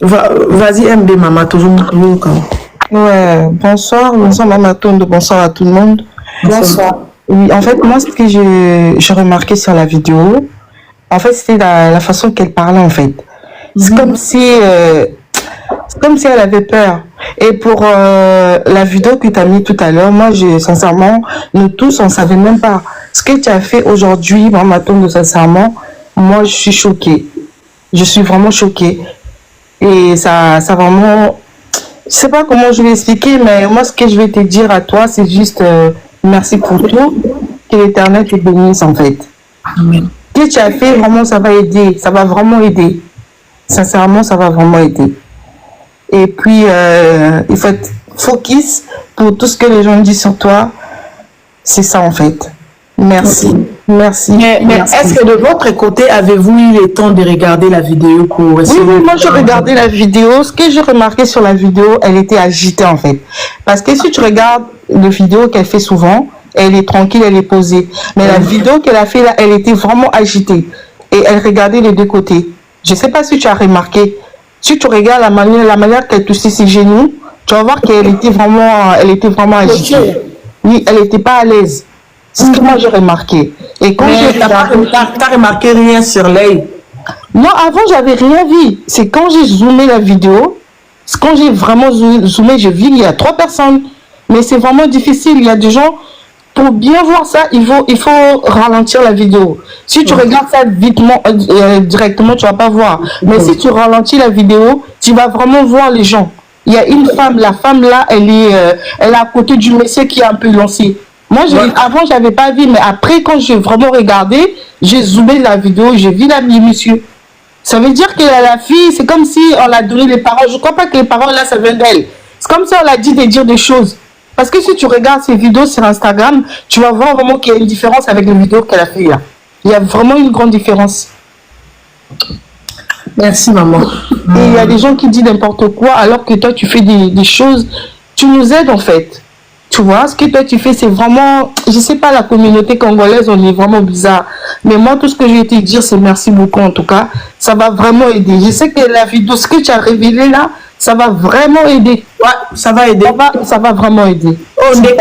Vas-y, MB, maman, toujours. Ouais, bonsoir Maman Tondo, bonsoir à tout le monde. Bonsoir. Oui, en fait, moi, ce que j'ai remarqué sur la vidéo, en fait, c'était la façon qu'elle parlait, en fait. C'est comme si elle avait peur. Et pour la vidéo que tu as mis tout à l'heure, moi, sincèrement, nous tous, on savait même pas. Ce que tu as fait aujourd'hui, Maman Tondo, sincèrement, moi, je suis choquée. Je suis vraiment choquée. Et ça vraiment... Je sais pas comment je vais expliquer, mais moi, ce que je vais te dire à toi, c'est juste merci pour tout. Que l'Éternel te bénisse, en fait. Amen. Ce que tu as fait, vraiment, ça va aider. Ça va vraiment aider. Sincèrement, ça va vraiment aider. Et puis, il faut être focus pour tout ce que les gens disent sur toi. C'est ça, en fait. Merci. Merci. Mais est-ce que de votre côté, avez-vous eu le temps de regarder la vidéo pour essayer Oui, moi, j'ai regardé la vidéo. Ce que j'ai remarqué sur la vidéo, elle était agitée, en fait. Parce que si tu regardes la vidéo qu'elle fait souvent, elle est tranquille, elle est posée. Mais la vidéo qu'elle a fait là, elle était vraiment agitée. Et elle regardait les deux côtés. Je ne sais pas si tu as remarqué. Si tu regardes la manière qu'elle touchait ses genoux, tu vas voir qu'elle était vraiment agitée. Oui, elle n'était pas à l'aise. C'est ce que moi j'ai remarqué. Et quand t'as remarqué rien sur l'œil? Non, avant j'avais rien vu. C'est quand j'ai zoomé la vidéo, quand j'ai vraiment zoomé, j'ai vu qu'il y a 3 personnes. Mais c'est vraiment difficile. Il y a des gens, pour bien voir ça, il faut ralentir la vidéo. Si tu regardes ça vitement, directement, tu vas pas voir. Mais si tu ralentis la vidéo, tu vas vraiment voir les gens. il y a une femme, la femme là, elle est à côté du monsieur qui est un peu lancé. Moi, avant, j'avais pas vu, mais après, quand j'ai vraiment regardé, j'ai zoomé la vidéo, j'ai vu la monsieur. Ça veut dire que la fille, c'est comme si on l'a donné les paroles. Je crois pas que les paroles là, ça vient d'elle. C'est comme si on l'a dit de dire des choses. Parce que si tu regardes ces vidéos sur Instagram, tu vas voir vraiment qu'il y a une différence avec les vidéos qu'elle a fait là. Il y a vraiment une grande différence. Merci maman. Et il y a des gens qui disent n'importe quoi alors que toi tu fais des choses, tu nous aides en fait. Tu vois, ce que toi tu fais, c'est vraiment, je sais pas, la communauté congolaise, on est vraiment bizarre. Mais moi, tout ce que je vais te dire, c'est merci beaucoup en tout cas. Ça va vraiment aider. Je sais que la vidéo, ce que tu as révélé là, ça va vraiment aider. Ouais, ça va aider. Ça va vraiment aider. Oh, des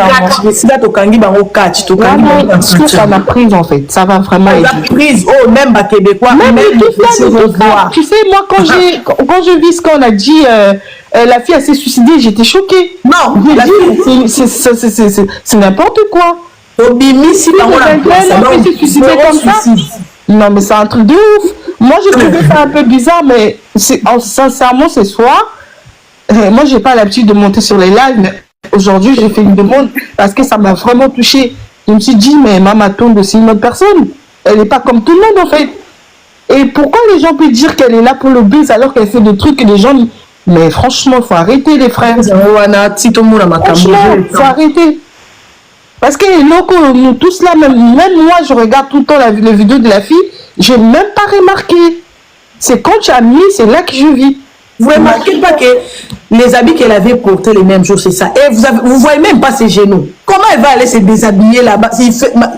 ce que ça m'a prise en fait, ça va vraiment aider. Prise, oh, même à Québécois, même tu sais, moi, quand je vis ce qu'on a dit, la fille, elle s'est suicidée, j'étais choquée. Non, c'est n'importe quoi. Obimi, si elle s'est suicidée comme ça. Non, mais c'est un truc de ouf. Moi, je trouvais ça un peu bizarre, mais sincèrement, ce soir, moi, j'ai pas l'habitude de monter sur les lives, mais aujourd'hui, j'ai fait une demande parce que ça m'a vraiment touchée. Je me suis dit, mais Mama Tondo, c'est une autre personne. Elle n'est pas comme tout le monde, en fait. Et pourquoi les gens peuvent dire qu'elle est là pour le buzz alors qu'elle fait des trucs que les gens... Mais franchement, il faut arrêter, les frères. Franchement, il faut arrêter. Parce que nous tous là, même moi, je regarde tout le temps les vidéos de la fille, je n'ai même pas remarqué. C'est quand tu as mis, c'est là que je vis. Vous ne remarquez pas que les habits qu'elle avait portés les mêmes jours, c'est ça. Et vous voyez même pas ses genoux. Comment elle va aller se déshabiller là-bas?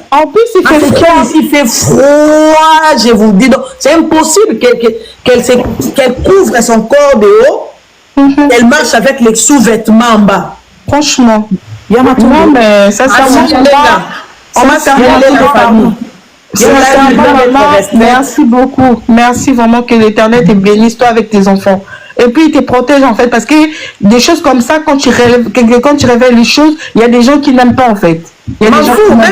En plus, il fait froid. Il fait froid, je vous dis. C'est impossible qu'elle couvre son corps de haut. Elle marche avec les sous-vêtements en bas. Franchement. Il y a non, mais ça, on m'a servi la famille. Merci beaucoup. Merci vraiment que l'Éternel te bénisse, toi, avec tes enfants. Et puis, il te protège, en fait, parce que des choses comme ça, quand tu révèles les choses, il y a des gens qui n'aiment pas, en fait. Même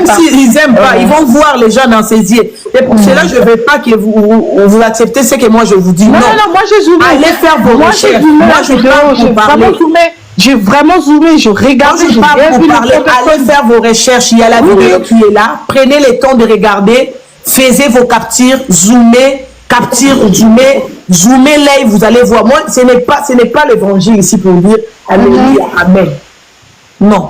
s'ils n'aiment pas, ils vont voir les gens dans ses yeux. Et pour cela, je ne veux pas que vous acceptez ce que moi, je vous dis. Non, moi, j'ai zoomé. Allez faire vos recherches. Moi, je vais vraiment zoomé. J'ai vraiment zoomé, je regarde. Je parle pour parler. Allez faire vos recherches. Il y a la vidéo qui est là. Prenez le temps de regarder. Faites vos captures. Zoomez. Capture, zoomez l'œil. Vous allez voir. Moi, ce n'est pas l'évangile ici pour dire Alléluia, Amen. Non.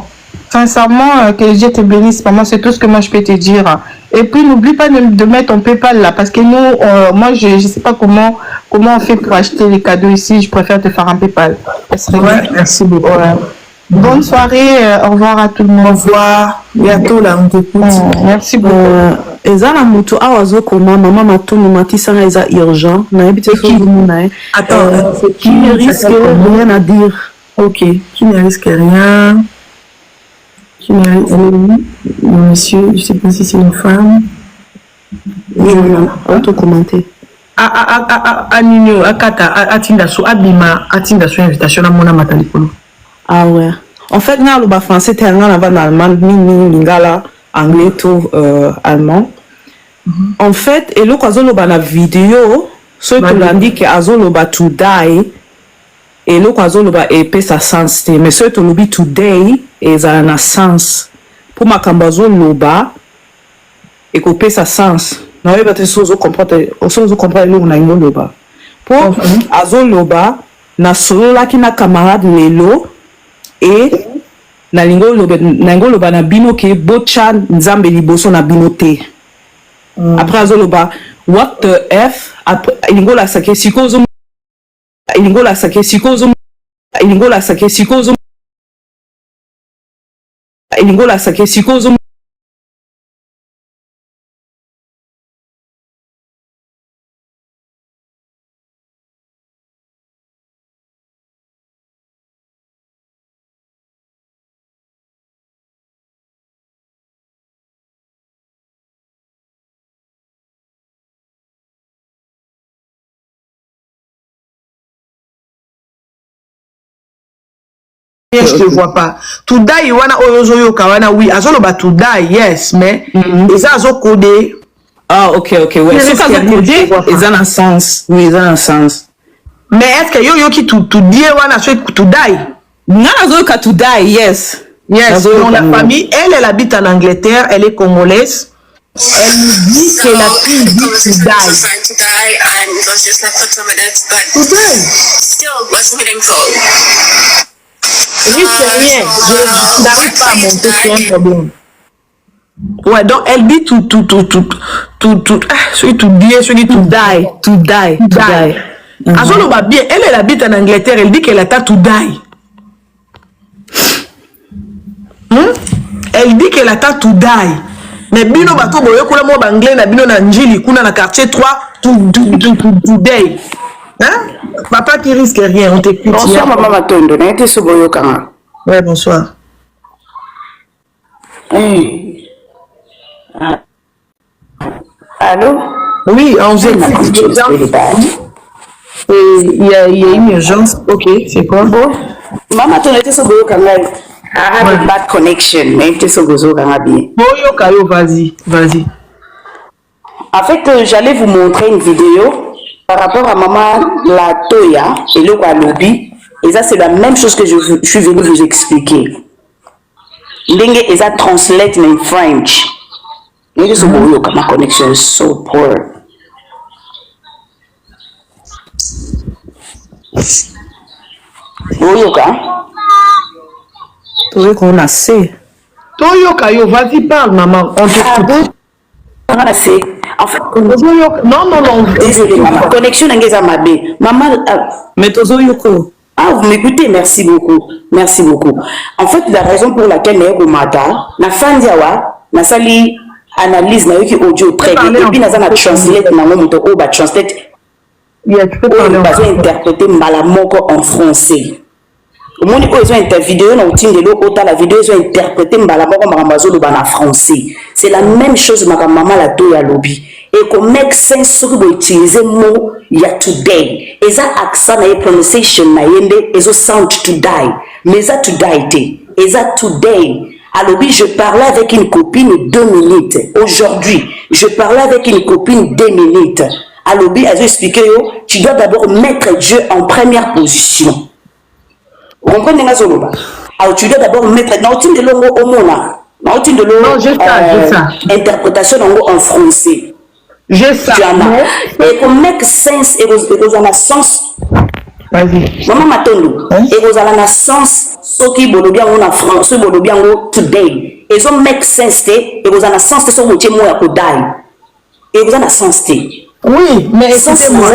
Sincèrement, que Dieu te bénisse, maman, c'est tout ce que moi je peux te dire. Et puis, n'oublie pas de mettre ton PayPal là, parce que nous, moi, je ne sais pas comment on fait pour acheter les cadeaux ici. Je préfère te faire un PayPal. Ouais, merci beaucoup. Ouais. Bonne soirée, au revoir à tout le monde. Au revoir. Bientôt là, on t'écoute. Merci beaucoup. Eza na mutu awazo koma mama matunu matisa na eza urgent na ebite soumuna. Attends, qui ne risque rien à dire. Ok, qui ne risque rien. Qui ne risque monsieur, je sais pas si c'est une femme. On te commenter. Nino akata atinda so invitation à mona matalikolo. Ah ouais. En fait, na le français terrain là en allemand mini lingala anglais tout allemand. En fait, et le kwazolo ba na vidéo, ce que l'on que azolo ba to die et le kwazolo ba épée sa sens mais ce que l'on dit today et ça na sens pour ma kambazo loba et couper sa sens. Non, il va te sozo comprendre le na ingo loba. Pour azolo loba na solo la ki na camarade lelo et na lingo loba na bino ke bocha nzambe liboso na bino te. Après azoloba what the f après lingo la sake sikozo lingo la sake sikozo lingo la sake sikozo lingo la sake sikozo. Je te vois pas. To die, wana oyozoyo kawana oui. Azolo ba to die, yes, mais ça azo codé. Ah ok, ouais. C'est ça codé. Ils ont un sens. Oui, ils ont un sens. Mais est-ce que yo qui tout dit wana so tout die? Ngana zo ka tout die, yes. Yes, dans la famille, elle habite en Angleterre, elle est congolaise. Elle nous dit que la fille dit to die. Risque rien, je n'arrive pas à monter, c'est un problème. Ouais, donc elle dit tout die. Azolo va bien, elle habite en Angleterre, elle dit qu'elle a tout die. Elle dit qu'elle attend tout die. Mais bino bato boyo kula mo banglais na bino na njili kuna na quartier 3 tout day. Hein? Papa qui risque rien, on t'écoute. Bonsoir maman Matondo, na été soboyo kanga. Ouais, bonsoir. Allô? Oui, on vous écoute. Il y a une urgence. Ok, c'est quoi? Bon. Maman Matondo, na été soboyo kanga. I have a bad connection, mais tu sais que bien. Vas-y. En fait, j'allais vous montrer une vidéo par rapport à maman la Toya et le Walobi. Et ça, c'est la même chose que je suis venu vous expliquer. Lingue et ça translate in French. Ma connection is so poor. qu'on a assez. Toyoka, vas-y, parle, maman. On t'écoute. On a assez. En fait, non. Désolée, maman. Connexion n'est ma bé. Maman. Mais Tozo Yoko. Ah, vous m'écoutez, merci beaucoup. Merci beaucoup. En fait, la raison pour laquelle nous sommes matin, la fin d'Yawa, na sali analyse na yoki audio très bien. Et puis, nous avons translate, nous avons translate. Tu peux parler interpréter Malamoko en français. Au monde où ils ont interviewé vidéo, la vidéo, ils ont interprété Malamoko en français. C'est la même chose que maman la Toya lobby. Et comme make sense que vous utilisez le mot ya today. Et ça accent na pronunciation na yende, et ça sound to die. Mais ça to die et ça today. À lobby, je parlais avec une copine 2 minutes. Aujourd'hui, je parlais avec une copine 2 minutes. À lobby, elle a expliqué, tu dois d'abord mettre Dieu en première position. Vous comprenez ce que je alors tu dois d'abord mettre de l'ongo au mona. De interprétation en français. Je sais. Et pour make sense, et vous en a sens. Vas-y. Maman Matondo. Et vous en a sens. Ce qui bien en France, bien today. Et vous make sense, et vous en a sens, c'est ce que vous avez dit. Et vous en a sens. Oui, mais écoutez-moi.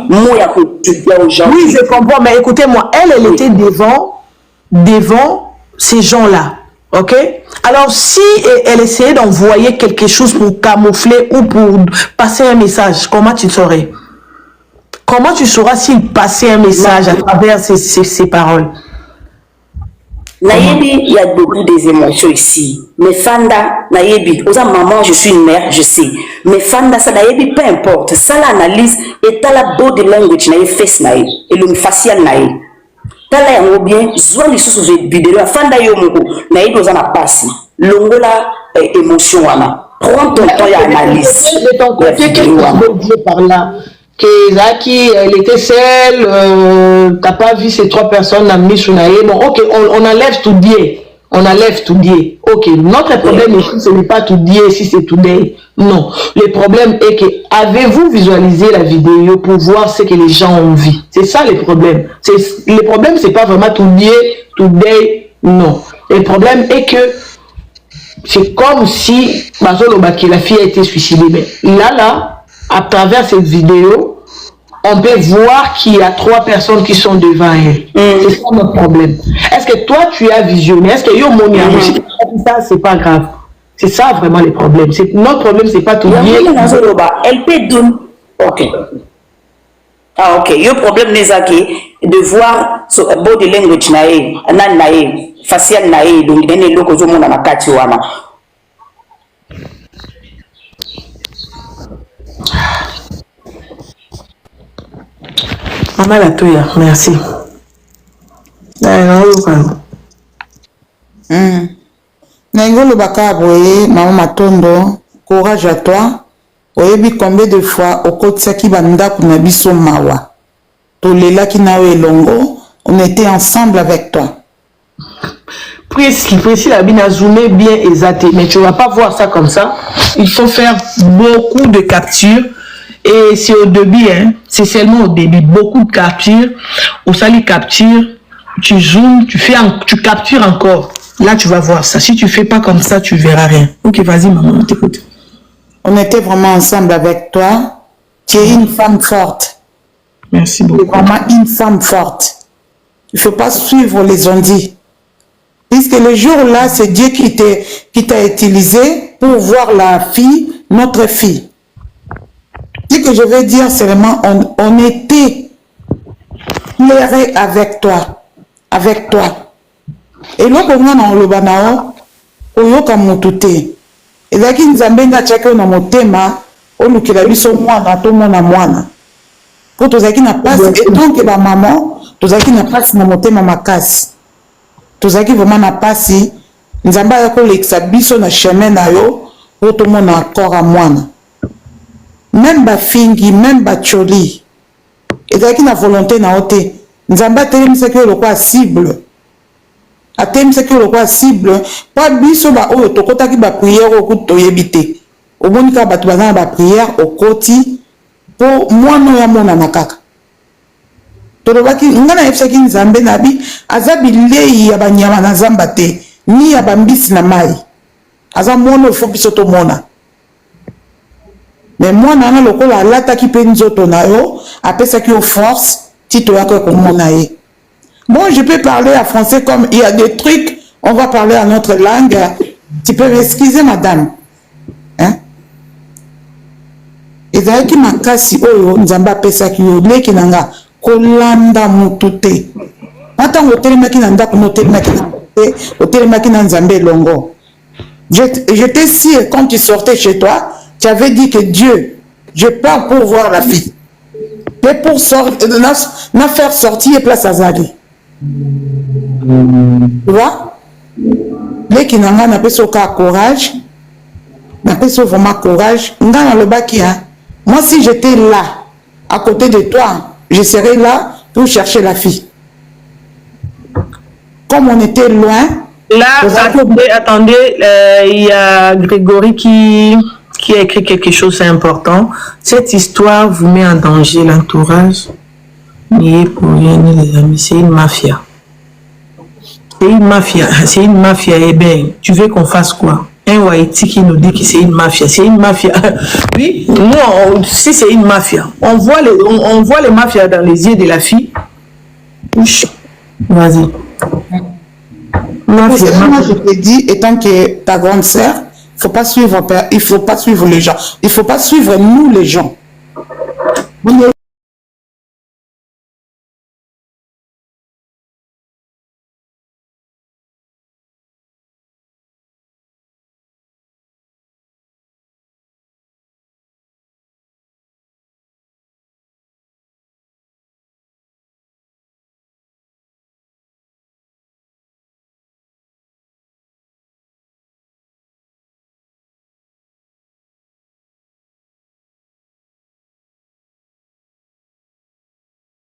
Oui, je comprends, mais écoutez-moi, elle était devant ces gens-là. Ok? Alors, si elle essayait d'envoyer quelque chose pour camoufler ou pour passer un message, comment tu saurais? Comment tu sauras s'il passait un message à travers ces paroles? Naïbi, il y a beaucoup des émotions ici. Mais Fanda, Naïbi, aux maman, je suis une mère, je sais. Mais Fanda, ça Naïbi, peu importe. Ça l'analyse et t'as la body language, Naïbi, face Naïbi, et le facial Naïbi. T'as la bien, soit les choses de vidéo, Fanda Yomoko, Naïbi, aux a passé. L'ongola, émotion, wana. Prends ton temps et analyse. De ton côté, qu'est-ce que tu veux dire par là? Que Zaki, elle était seule, t'as pas vu ces 3 personnes amenées sur Naïe. Bon, ok, on enlève tout dire. On enlève tout dire. Ok, notre problème ici, ce n'est pas tout dire si c'est tout dire. Non. Le problème est que, avez-vous visualisé la vidéo pour voir ce que les gens ont vu? C'est ça le problème. Le problème, c'est pas vraiment tout dire, non. Le problème est que, c'est comme si, la fille a été suicidée. Mais là, à travers cette vidéo, on peut voir qu'il y a 3 personnes qui sont devant elle. C'est ça notre problème. Est-ce que toi, tu as visionné? Est-ce que ça, c'est pas grave? C'est ça vraiment le problème. Notre problème, c'est pas tout lié. Elle peut donner. Ok. Ah, ok. Le problème, c'est de voir ce body language, facial, donc il y a des gens qui ont Maman la Toya, merci. Naingolo baka boye, maman Matondo, courage à toi. Oyebi combien de fois au kotsaki banda kuna biso mawa. Tolela Kinawe Longo, on était ensemble avec toi. Précis, la bine a zoomé bien exact, mais tu ne vas pas voir ça comme ça. Il faut faire beaucoup de captures. Et c'est au début, hein, c'est seulement au début. Beaucoup de captures. Au sali capture, tu zoomes, tu captures encore. Là, tu vas voir ça. Si tu ne fais pas comme ça, tu ne verras rien. Ok, vas-y, maman, on t'écoute. On était vraiment ensemble avec toi. Tu es une femme forte. Merci beaucoup. Tu es vraiment une femme forte. Il ne faut pas suivre les ondits. Puisque le jour-là, c'est Dieu qui t'a utilisé pour voir la fille, notre fille. Ce que je veux dire, c'est vraiment, on était clairé avec toi. Avec toi. Et là, on a le banao, on a kamutute. Et là, qui nous amène à checker dans mon thème, on nous qui l'a vu sur moi, dans tout le monde à moi. Pour tous ceux qui n'ont pas, et donc, ma maman, tous ceux qui n'ont pas, dans mon thème, ma casse. Tous ceux qui vraiment n'ont pas, si, nous avons pas l'exabition dans le chemin, pour tout le monde encore à moi. Même ba fingi, même ba choli. Et là, qui n'a volonté na ote. Nous avons pas tellement ce que le quoi cible. A tellement ce que le quoi cible. Pas biso ba o to kota ki ba prière au coup to yebite. Au bon cas ba tubana ba prière au koti pour moi no ya mona nakaka. To le baki ngana yefsa ki nzambe nabi azabi lei ya banyama na zamba te ni ya bambisi na mai. Aza mono fo biso to mona. Mais moi, nana lokola lata ki pe nzoto na yo, après ça qui au force, tito yako komonaye. Bon, je peux parler en français comme il y a des trucs, on va parler à notre langue. Tu peux m'excuser, madame. Hein? Et d'ailleurs, qui m'a cassé, oh, nzamba pesa ki yo, leki nanga, kolanda mutute. Attends, hôtel maki nanda, hôtel maki nanda, hôtel maki nzambe longo. J'étais sûr, quand tu sortais chez toi, tu avais dit que Dieu, je pars pour voir la fille. Mais pour sortir, n'a faire sortir et place à Zali. Tu vois? Les qui n'ont pas courage, n'a pas vraiment courage. Moi, si j'étais là, à côté de toi, je serais là pour chercher la fille. Comme on était loin. Là, attendez, il y a Grégory qui a écrit quelque chose d'important. Cette histoire vous met en danger l'entourage. Ni pour rien, ni les amis. C'est une mafia. C'est une mafia. C'est une mafia. Eh bien, tu veux qu'on fasse quoi? Un Waïti qui nous dit que c'est une mafia. C'est une mafia. Oui, nous, si c'est une mafia, on voit les mafias dans les yeux de la fille. Vas-y. Moi, je te dis, étant que ta grande sœur, il ne faut pas suivre les gens. Il ne faut pas suivre nous les gens.